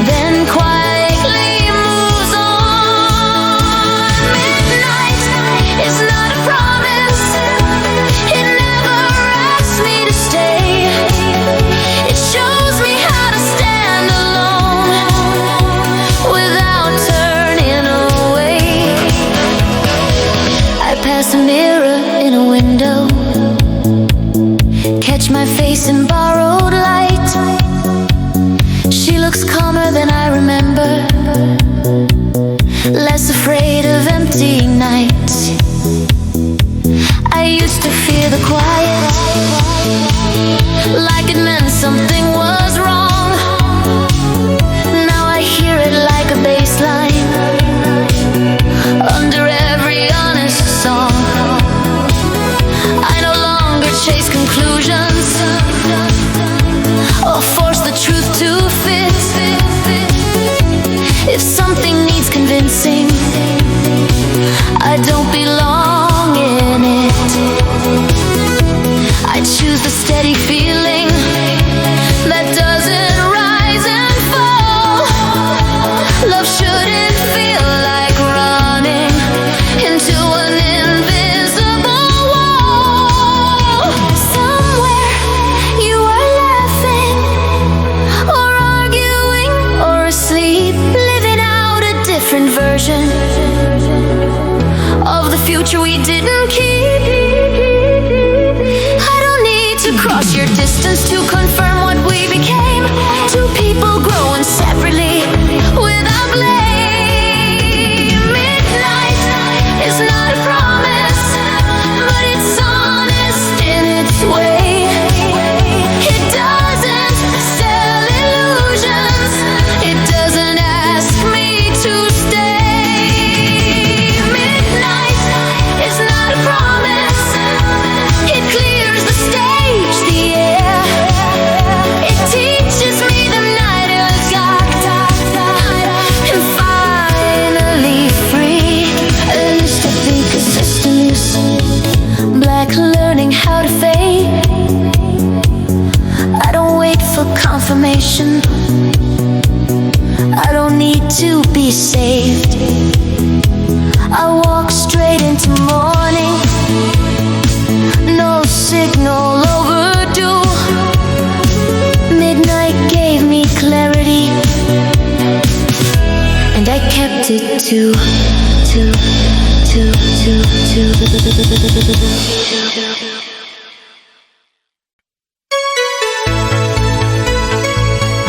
then quietly moves on. Midnight is not a promise, it never asks me to stay. It shows me how to stand alone without turning away. I pass a mirror in a window, catch my face in borrowed light. She looks calmer than I remember, less afraid of empty nights. I used to fear the quiet, like it meant something was wrong. Now I hear it like a bass line under every honest song. I no longer chase conclusions or force the truth to fit. If something needs convincing, I don't belong in it. I choose the steady feeling that doesn't rise and fall. Love shouldn't feel like running into an invisible wall. Somewhere you are laughing or arguing or asleep, living out a different version of the future we didn't keep. I don't need to cross your distance to confirm what we became. Two people growing separately without blame. Midnight is not a promise, but it's honest in its way. It doesn't sell illusions, it doesn't ask me to stay. Midnight is not a promise, it clears the stage, the air. It teaches me the night has got and finally free. I used to think of systems, black learning how to fade. I don't wait for confirmation, I don't need to be saved. I walk straight into morning, no signal overdue. Midnight gave me clarity, and I kept it too.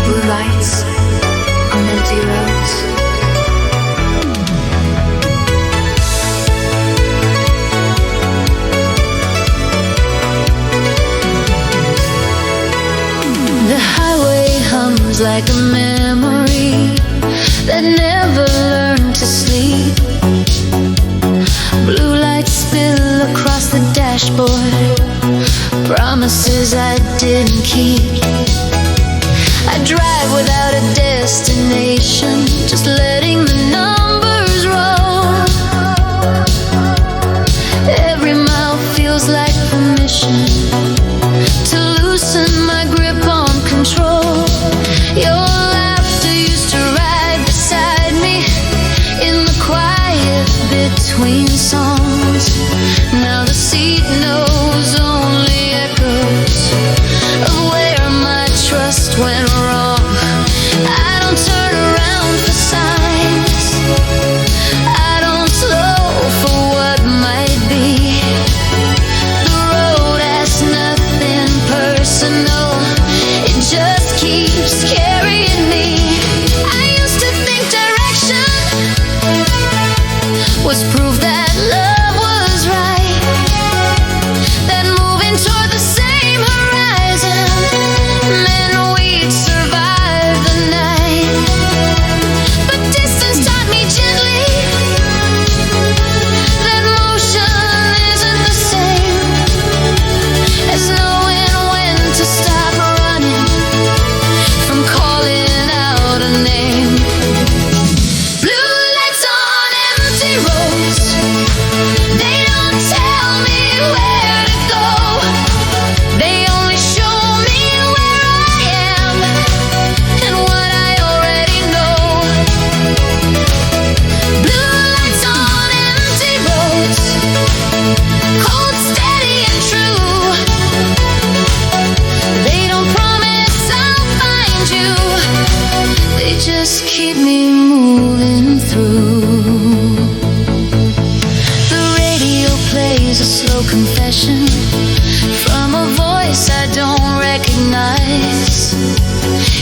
Blue lights on empty roads. The highway hums like a memory that never learned to sleep. Blue lights spill across the dashboard, promises I didn't keep. I between songs. Now the seat knows only echoes of where my trust went wrong. I don't turn around for signs, I don't slow for what might be. The road has nothing personal, it just keeps carrying me. I used to think direction was proof that love was right, that moving toward the same horizon meant we'd survive the night. But distance taught me gently that motion isn't the same as knowing when to stop running from calling out a name. Blue lights on empty roads, they don't tell me where to go, they only show me where I am and what I already know. Blue lights on empty roads, cold, steady and true, they don't promise I'll find you, they just keep me moving through. The radio plays a slow confession from a voice I don't recognize.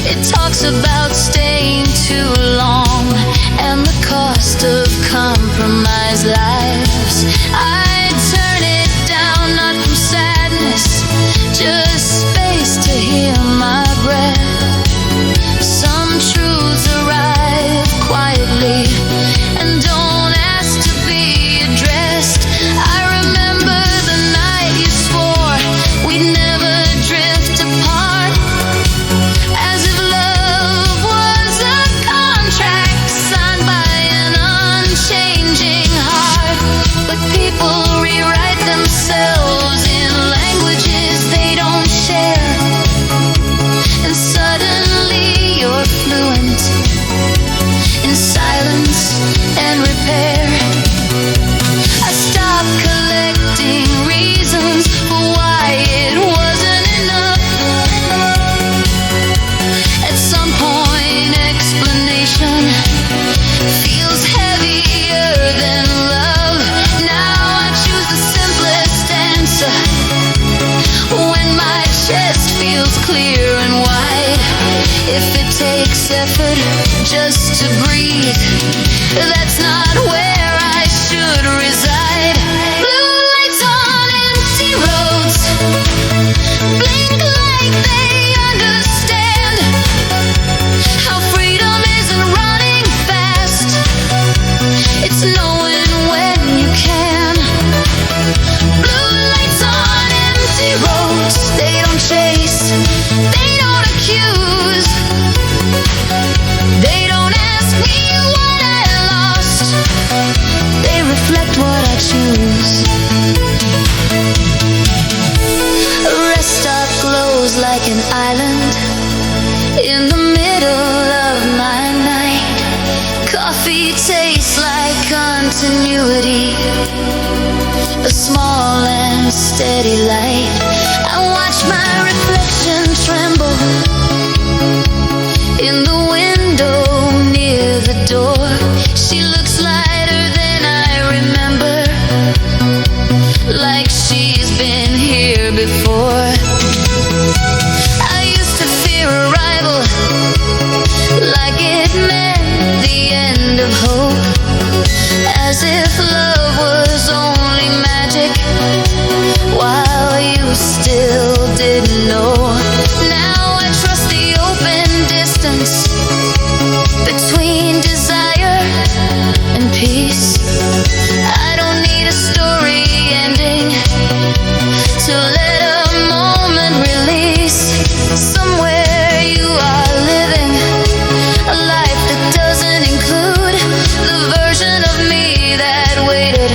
It talks about staying too long and the cost of compromised lives. I turn it down, not from sadness, just space to hear my breath. Some truths arrive quietly and don't ask to be addressed. I remember the night you swore we'd never drift apart, as if love was a contract signed by an unchanging heart. But people rewrite themselves in languages they don't share, and suddenly you're fluent in silence and repair. I stopped collecting reasons for why it wasn't enough. At some point, explanation feels heavier than love. Now I choose the simplest answer when my chest feels clear and wide. If it takes effort just to breathe, that's not where I should reside. Blue lights on empty roads, blink like they understand how freedom isn't running fast, it's knowing when you can. Blue lights on empty roads, they don't chase, they don't accuse, they don't ask me what I lost, they reflect what I choose. A rest stop glows like an island in the middle of my night. Coffee tastes like continuity, a small and steady light. I watch my reflection tremble in the window near the door. She looks lighter than I remember, like she's been here before. I used to fear arrival, like it meant the end of hope, as if love was only magic while you still didn't know. Now I trust the open distance between desire and peace. I don't need a story ending to let a moment release. Somewhere you are living a life that doesn't include the version of me that waited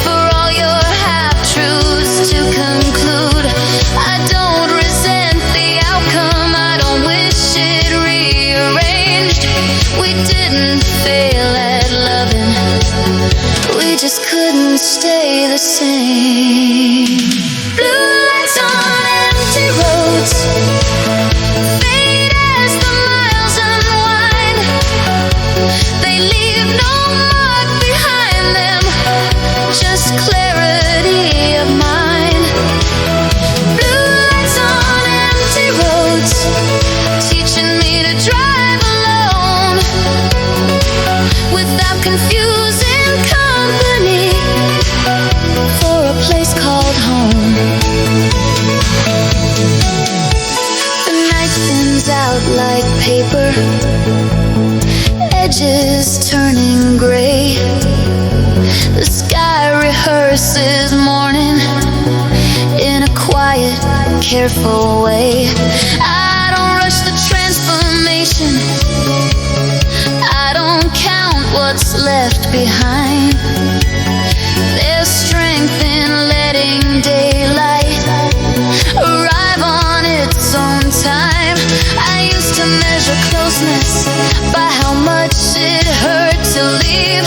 for just couldn't stay the same. Blue lights on empty roads, fade as the miles unwind. They leave no mark behind them, just clarity of mind. Blue lights on empty roads, teaching me to drive alone without confusing company for a place called home. The night thins out like paper, edges turning gray. The sky rehearses morning in a quiet, careful way. I don't rush the transformation, I don't count what's left behind. There's strength in letting daylight arrive on its own time. I used to measure closeness by how much it hurt to leave.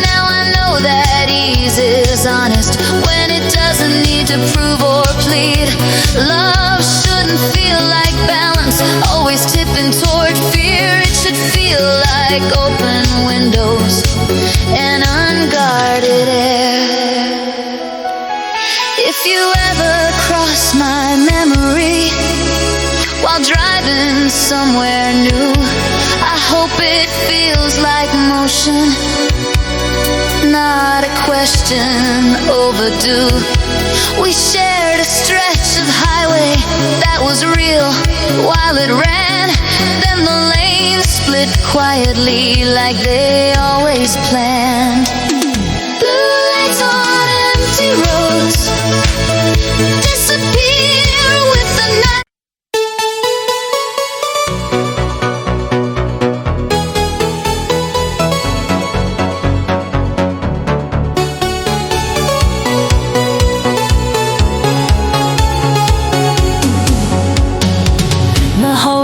Now I know that ease is honest when it doesn't need to prove or plead. Love shouldn't feel like balance, always tipping toward fear. It should feel like open windows and unguarded air. If you ever cross my memory while driving somewhere new, I hope it feels like motion, not a question overdue. We shared a stretch of highway that was real while it ran. Then the lanes split quietly like they always planned. Blue lights on empty roads disappear with the night.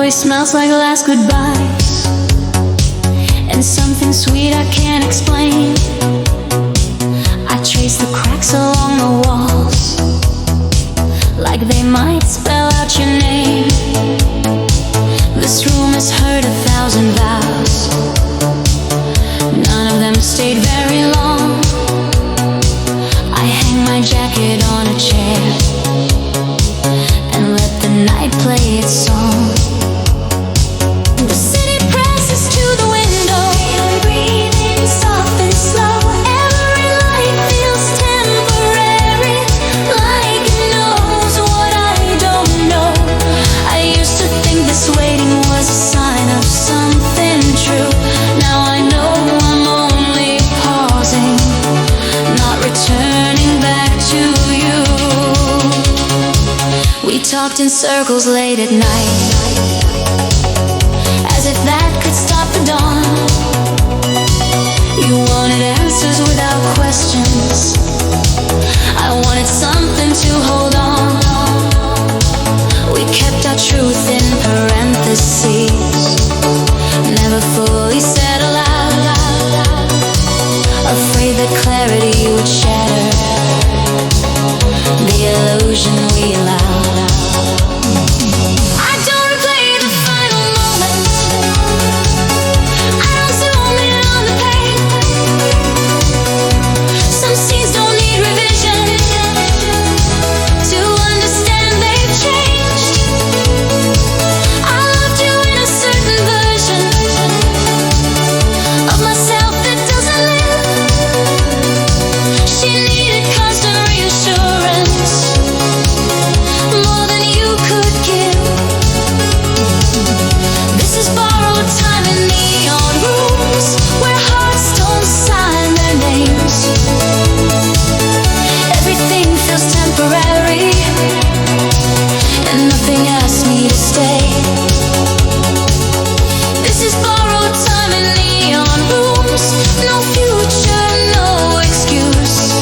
Smells like last goodbyes and something sweet I can't explain. I trace the cracks along the walls like they might spell out your name. This room has heard 1,000 vows, none of them stayed very long. I hang my jacket on a chair and let the night play its song. Talked in circles late at night, as if that could stop the dawn. You wanted answers without questions, I wanted something to hold on. We kept our truth in parentheses, never fully said aloud, afraid that clarity would shatter the illusion we allowed. I don't replay the final moments, I don't zoom in on the pain. Some scenes don't need revision to understand they've changed. I loved you in a certain version of myself that doesn't live. She needed constant reassurance, more than you could give. This is borrowed time in neon rooms where hearts don't sign their names. Everything feels temporary and nothing asks me to stay. This is borrowed time in neon rooms, no future, no excuse,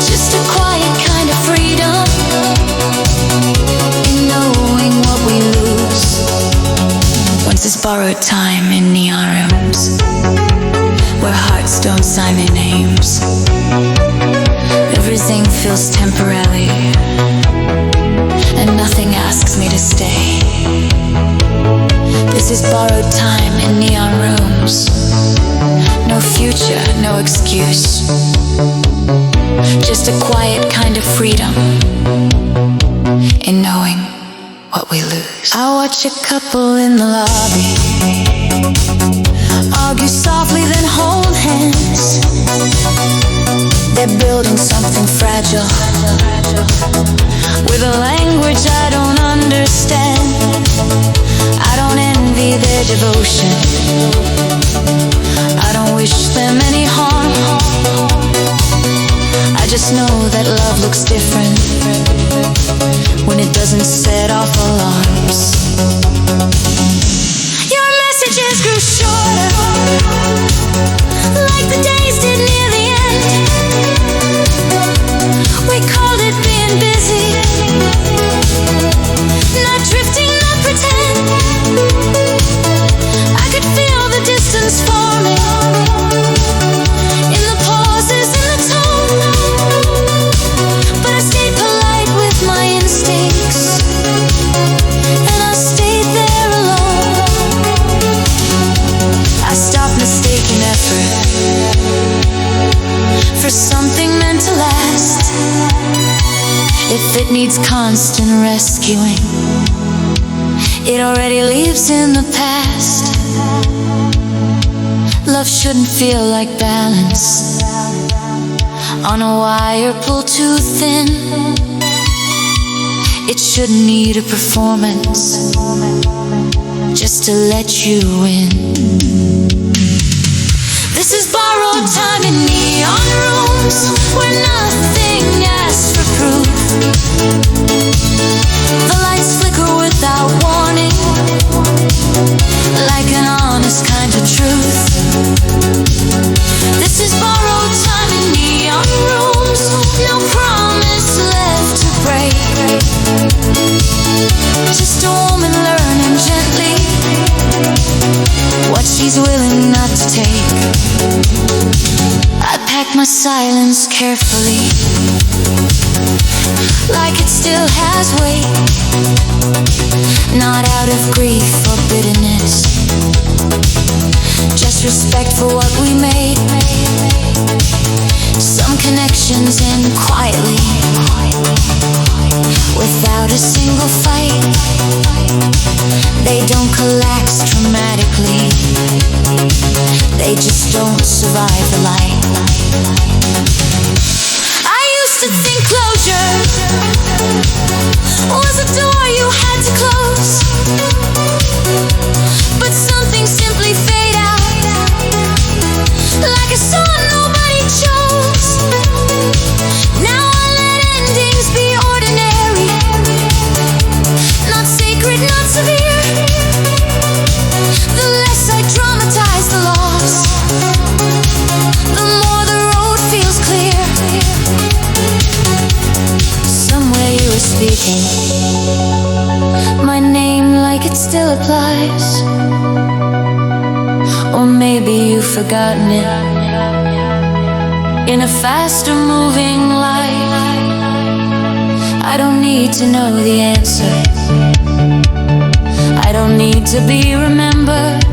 just a quiet kind of freedom in knowing what we lose. Once is borrowed time in neon rooms where hearts don't sign their names. Everything feels temporary, and nothing asks me to stay. This is borrowed time in neon rooms. No future, no excuse. Just a quiet kind of freedom in knowing what we lose. I watch a couple in the lobby argue softly, then hold hands. They're building something fragile with a language I don't understand. I don't envy their devotion. I don't wish them any harm. I just know that love looks different when it doesn't set off alarms. Your messages grew shorter, like the days did near the end. We called it being busy, not drifting, not pretend. I could feel the distance forming in the pauses, in the tone. But I stayed polite with my instincts, and I stayed there alone. I stopped mistaking effort for something meant to last. If it needs constant rescuing, it already lives in the past. Love shouldn't feel like balance on a wire pulled too thin. It shouldn't need a performance just to let you in. This is borrowed time in neon rooms where nothing asks for proof. The lights flicker without warning, like an honest kind of truth. This is borrowed time in neon rooms, no promise left to break. Just a woman learning gently what she's willing not to take. I pack my silence carefully, like it still has weight. Not out of grief or bitterness, just respect for what we made. Some connections end quietly, without a single fight. They don't collapse dramatically, they just don't survive the light. I used to think closure was a door you had to close, but some things simply fade out, like a song nobody chose. Now I let endings be ordinary, not sacred, not severe. The less I dramatize the loss, the more the road feels clear. Somewhere you were speaking my name like it still applies, or maybe you've forgotten it in a faster moving life. I don't need to know the answer, I don't need to be remembered.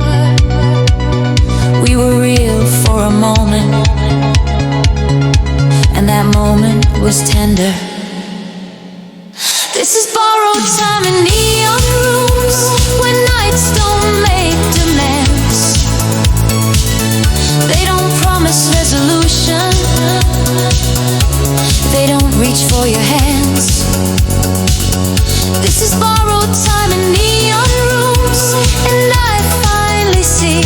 We were real for a moment, and that moment was tender. This is borrowed time in neon rooms when nights don't make demands. They don't promise resolution, they don't reach for your hands. This is borrowed time in neon rooms, and I finally see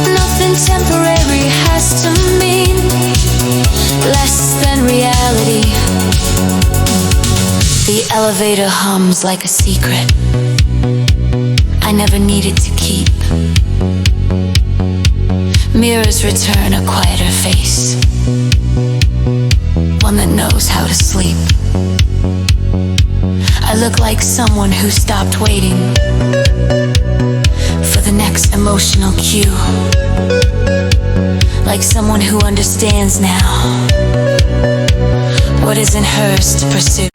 nothing temporary has to mean less than reality. The elevator hums like a secret I never needed to keep. Mirrors return a quieter face, one that knows how to sleep. I look like someone who stopped waiting for the next next emotional cue, like someone who understands now what isn't hers to pursue.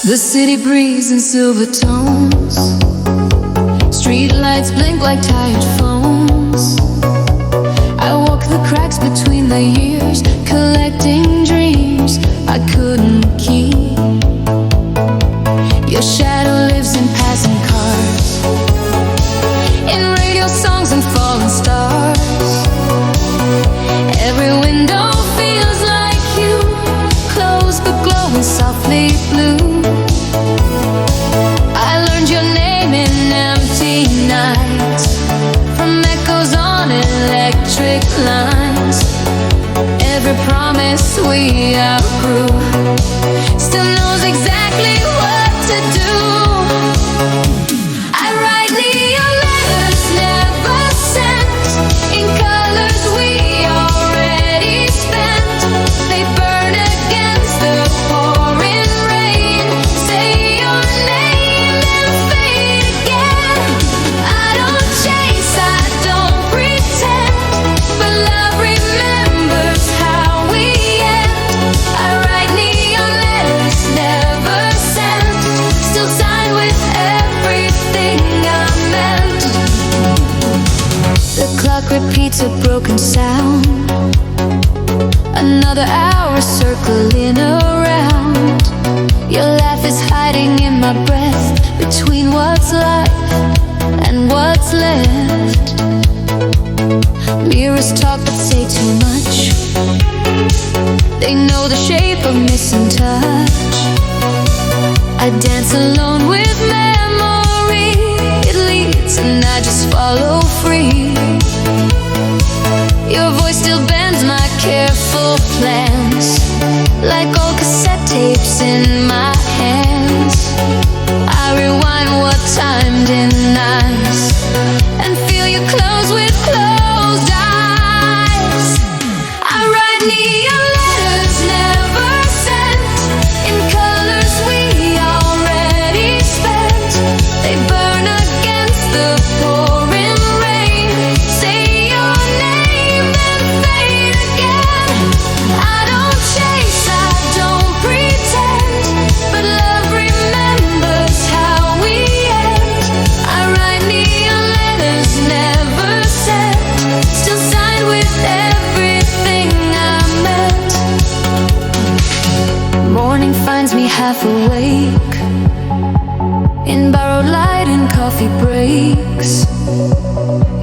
The city breeze in silver tones, street lights blink like tired phones. I walk the cracks between the years, collecting dreams I couldn't keep. Your shadow lives in passing cars, in radio songs and falling stars. Every window feels like you, closed but glowing softly blue. I learned your name in empty nights, from echoes on electric lines. Every promise we outgrew still knows exactly what to do. I write neon letters never sent, in colors we already spent. They burn against the pouring rain. Say your name and fade again. I don't chase, I don't pretend, but love remembers how we end. I write neon letters never sent, still signed with everything I meant. The clock repeats a broken sound, another hour circling around. Your laugh is hiding in my breath, between what's life and what's left. Mirrors talk but say too much, they know the shape of missing touch. I dance alone with memory, it leads and I just follow free. Your voice still bends my careful plans, like old cassette tapes in my hands. I rewind what time denies, and feel you close with closed eyes. I write neon letters never sent, in colors we already spent. They burn against the pouring rain. Say your name and fade again. I don't chase, I don't pretend, but love remembers how we end. I write neon letters never sent, still signed with everything I meant. Morning finds me half awake, in borrowed light and coffee breaks.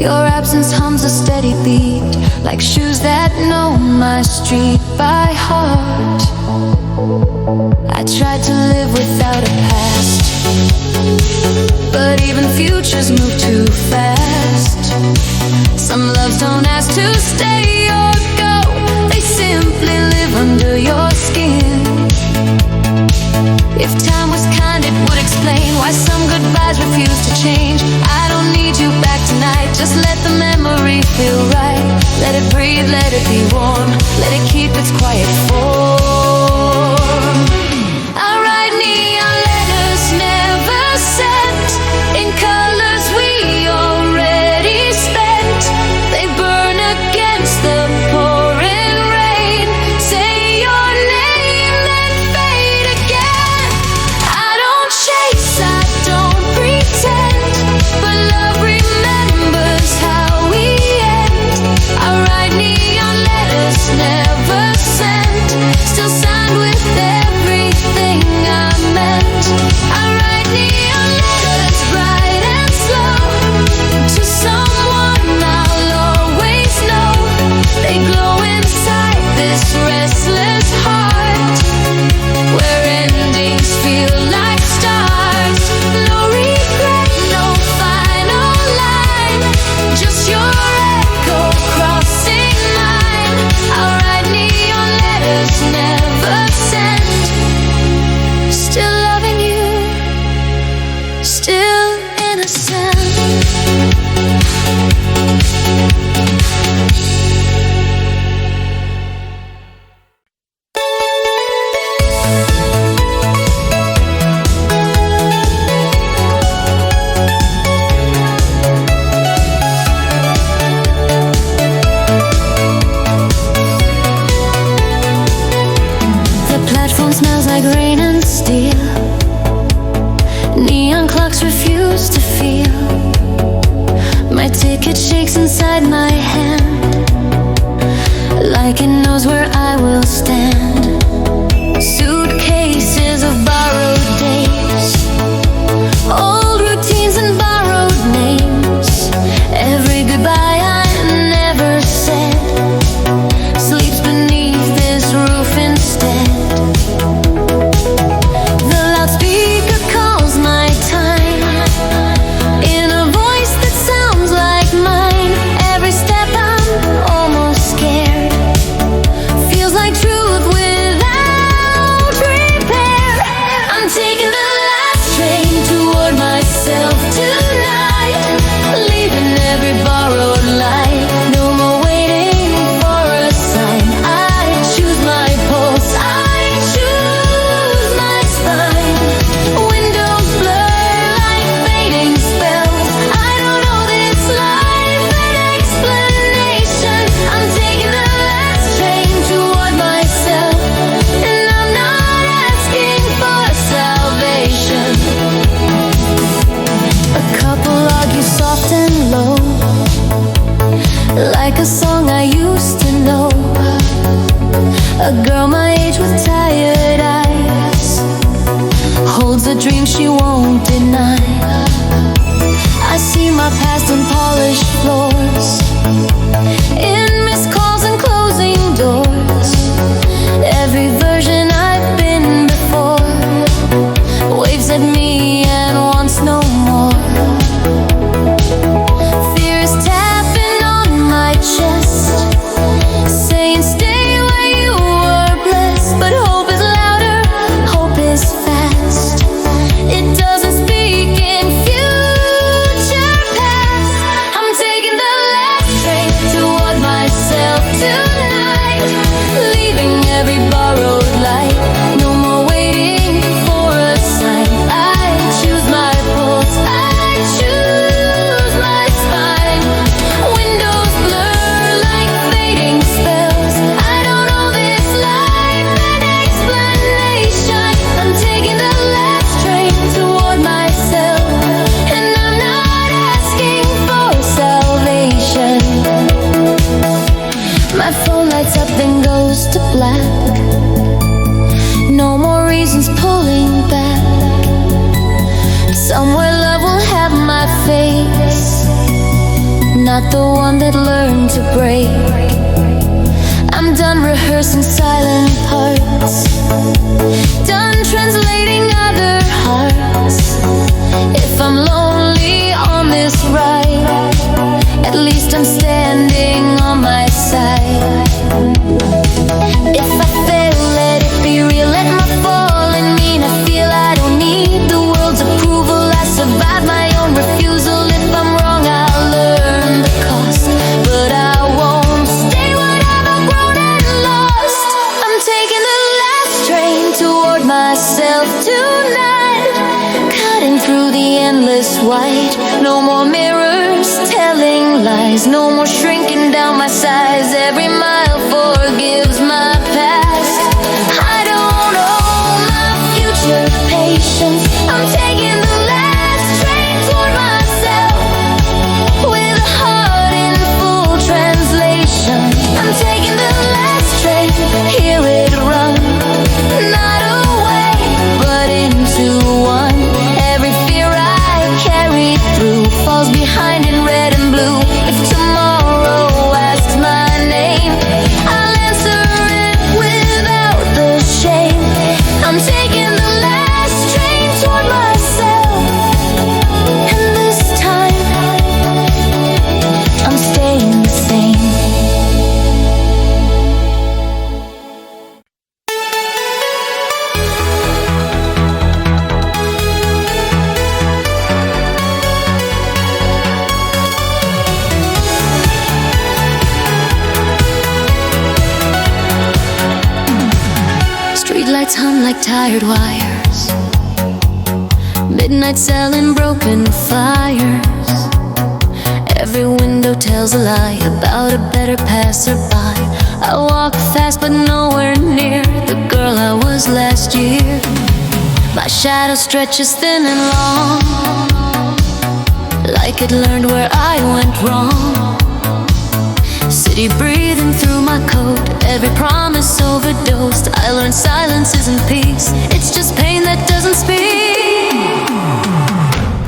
Your absence hums a steady beat, like shoes that know my street by heart. I tried to live without a past, but even futures move too fast. Some loves don't ask to stay or go, they simply live under your skin. If time was kind, it would explain why some goodbyes refuse to change. I don't need you back tonight, just let the memory feel right. Let it breathe, let it be warm, let it keep its quiet form. I write neon letters never sent, in colors we already spent. They burn against the pouring rain. Say your name and fade again. I don't chase, I don't pretend, but love remembers how we end. I write neon letters never sent, song I used to know. A girl my age with tired eyes holds a dream she won't deny. I see my past in polished floors, in missed calls and closing doors. Every version I've been before waves at me and wants no more. Fear is tapping on my chest, saying stay where you were blessed. But hope is louder, hope is fast. It doesn't speak in future past. I'm taking the last train toward myself tonight, leaving every borrowed light. No more waiting for a sign. I choose my pulse, I choose my spine. Windows blur like fading spells. I don't owe this life an explanation. I'm taking the last train toward myself, and I'm not asking for salvation. My phone lights up then goes to black. No more reasons pulling back. Somewhere love will have my face, not the one that learned to break. I'm done rehearsing silent parts, done translating other hearts. If I'm lonely on this ride, at least I'm standing on my side. If I fail, let it be real, let my fall and mean I feel I don't need the world's approval. I survive my own refusal. If I'm wrong, I'll learn the cost, but I won't stay what I've outgrown and lost. I'm taking the last train toward myself tonight, cutting through the endless white. No more mirrors telling lies, no more shrinking down my size. Every mile forgives my past. I don't owe my future patience. I'm taking the last train toward myself, with a heart in full translation. I'm taking the last train, hear it run, not away, but into one. Every fear I carried through falls behind in red and blue. If tomorrow asks my name, I'll answer it without the shame. I'm taking the last train toward myself, and this time I'm staying the same. Streetlights hum like tired wires, midnight selling broken fires. Every window tells a lie about a better passerby. I walk fast but nowhere near the girl I was last year. My shadow stretches thin and long, like it learned where I went wrong. City breathing through my coat, every promise overdosed. I learned silence isn't peace, it's just pain that doesn't speak.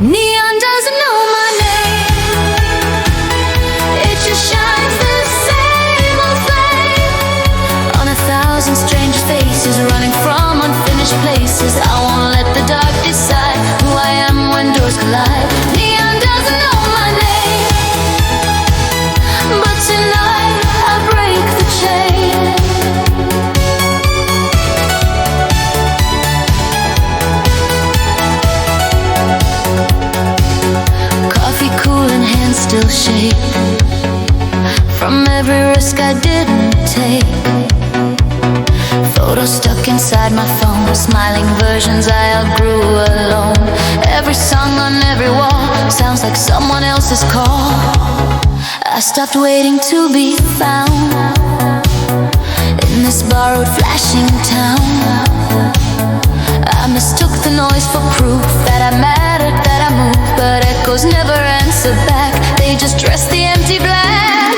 Neon doesn't know my name, it just shines the same old flame on 1,000 strange faces, running from unfinished places. I won't let the dark decide who I am when doors collide. Neon doesn't know my name, but tonight I break the chain. Coffee cool and hands still shake from every risk I didn't take. Photos stuck inside my phone, smiling versions I outgrew alone. Every song on every wall sounds like someone else's call. I stopped waiting to be found in this borrowed flashing town. I mistook the noise for proof that I mattered, that I moved, but echoes never answer back. They just dress the empty black.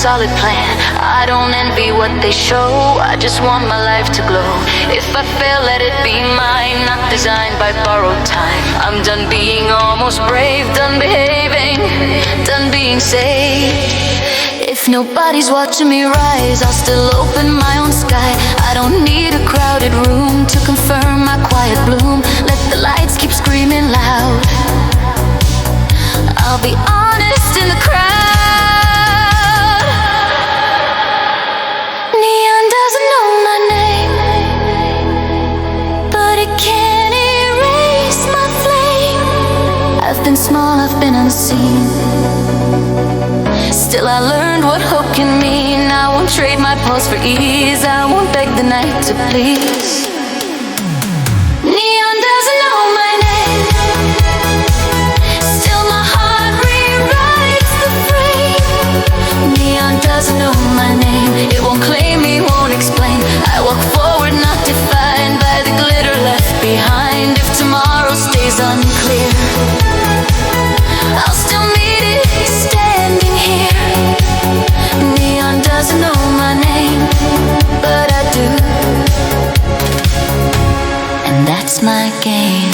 solid plan. I don't envy what they show, I just want my life to glow. If I fail, let it be mine, not designed by borrowed time. I'm done being almost brave, done behaving, done being saved. If nobody's watching me rise, I'll still open my own sky. I don't need a crowded room to confirm my quiet bloom. Let the lights keep screaming loud, I'll be honest in the crowd. Neon doesn't know my name, but it can't erase my flame. I've been small, I've been unseen, still I learned what hope can mean. I won't trade my pulse for ease, I won't beg the night to please. Neon doesn't know my name, still my heart rewrites the frame. Neon doesn't know my name, it won't claim me, won't explain. I walk forward, not defined by the glitter left behind. If tomorrow stays unclear, I'll still meet it standing here. Neon doesn't know my name, but I do, and that's my game.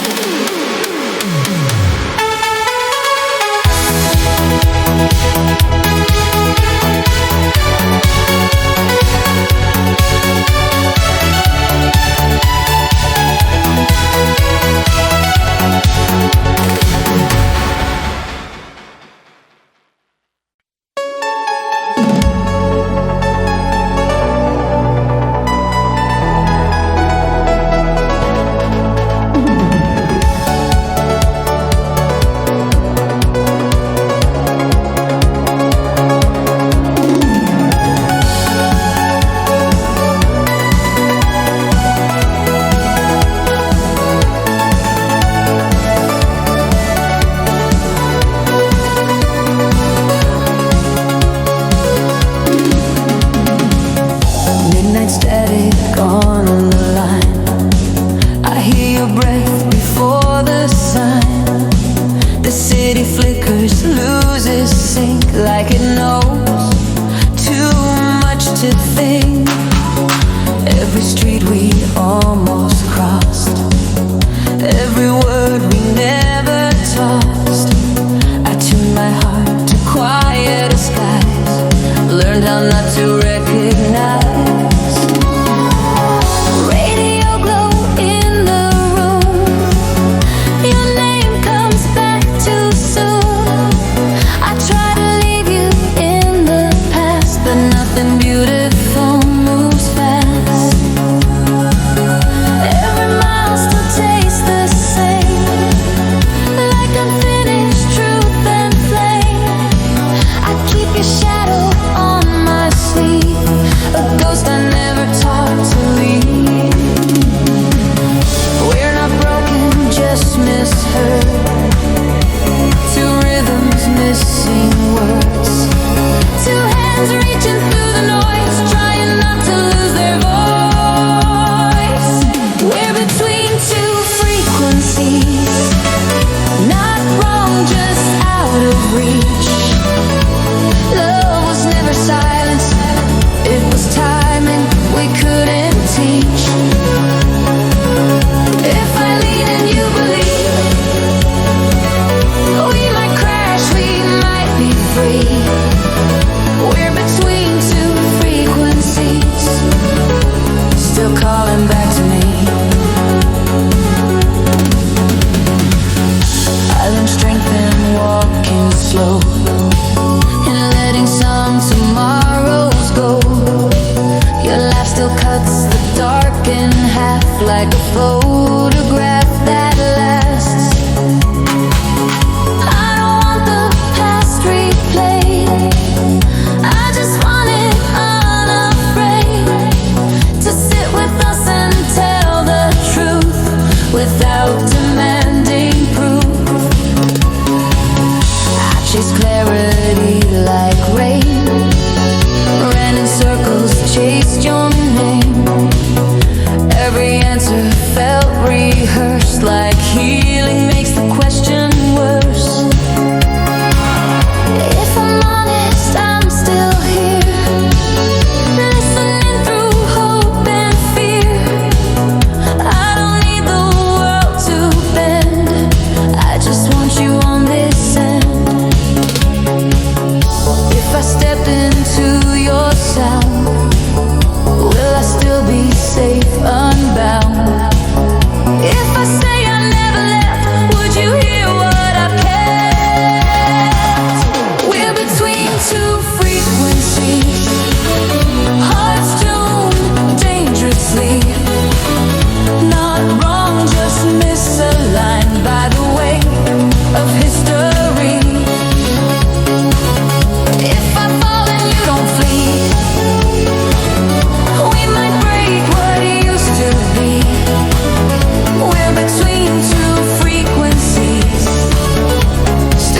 Your name comes back too soon.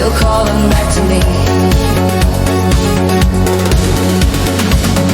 still calling back to me.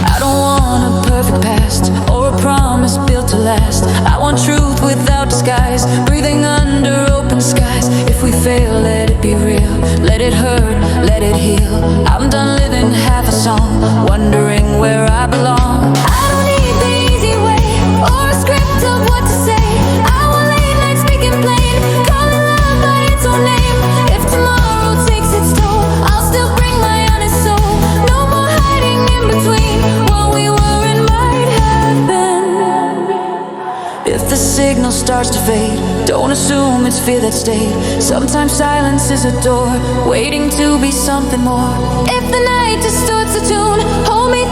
I don't want a perfect past or a promise built to last. I want truth without disguise, breathing under open skies. If we fail, let it be real, let it hurt, let it heal. I'm done living half a song, wondering where I belong. I don't need the easy way or a script of what to say. I want late nights speaking plain, calling love by its own name. If tomorrow takes its toll, I'll still bring my honest soul. No more hiding in between what we were and might have been. If the signal starts to fade, don't assume it's fear that stayed. Sometimes silence is a door, waiting to be something more. If the night distorts the tune, hold me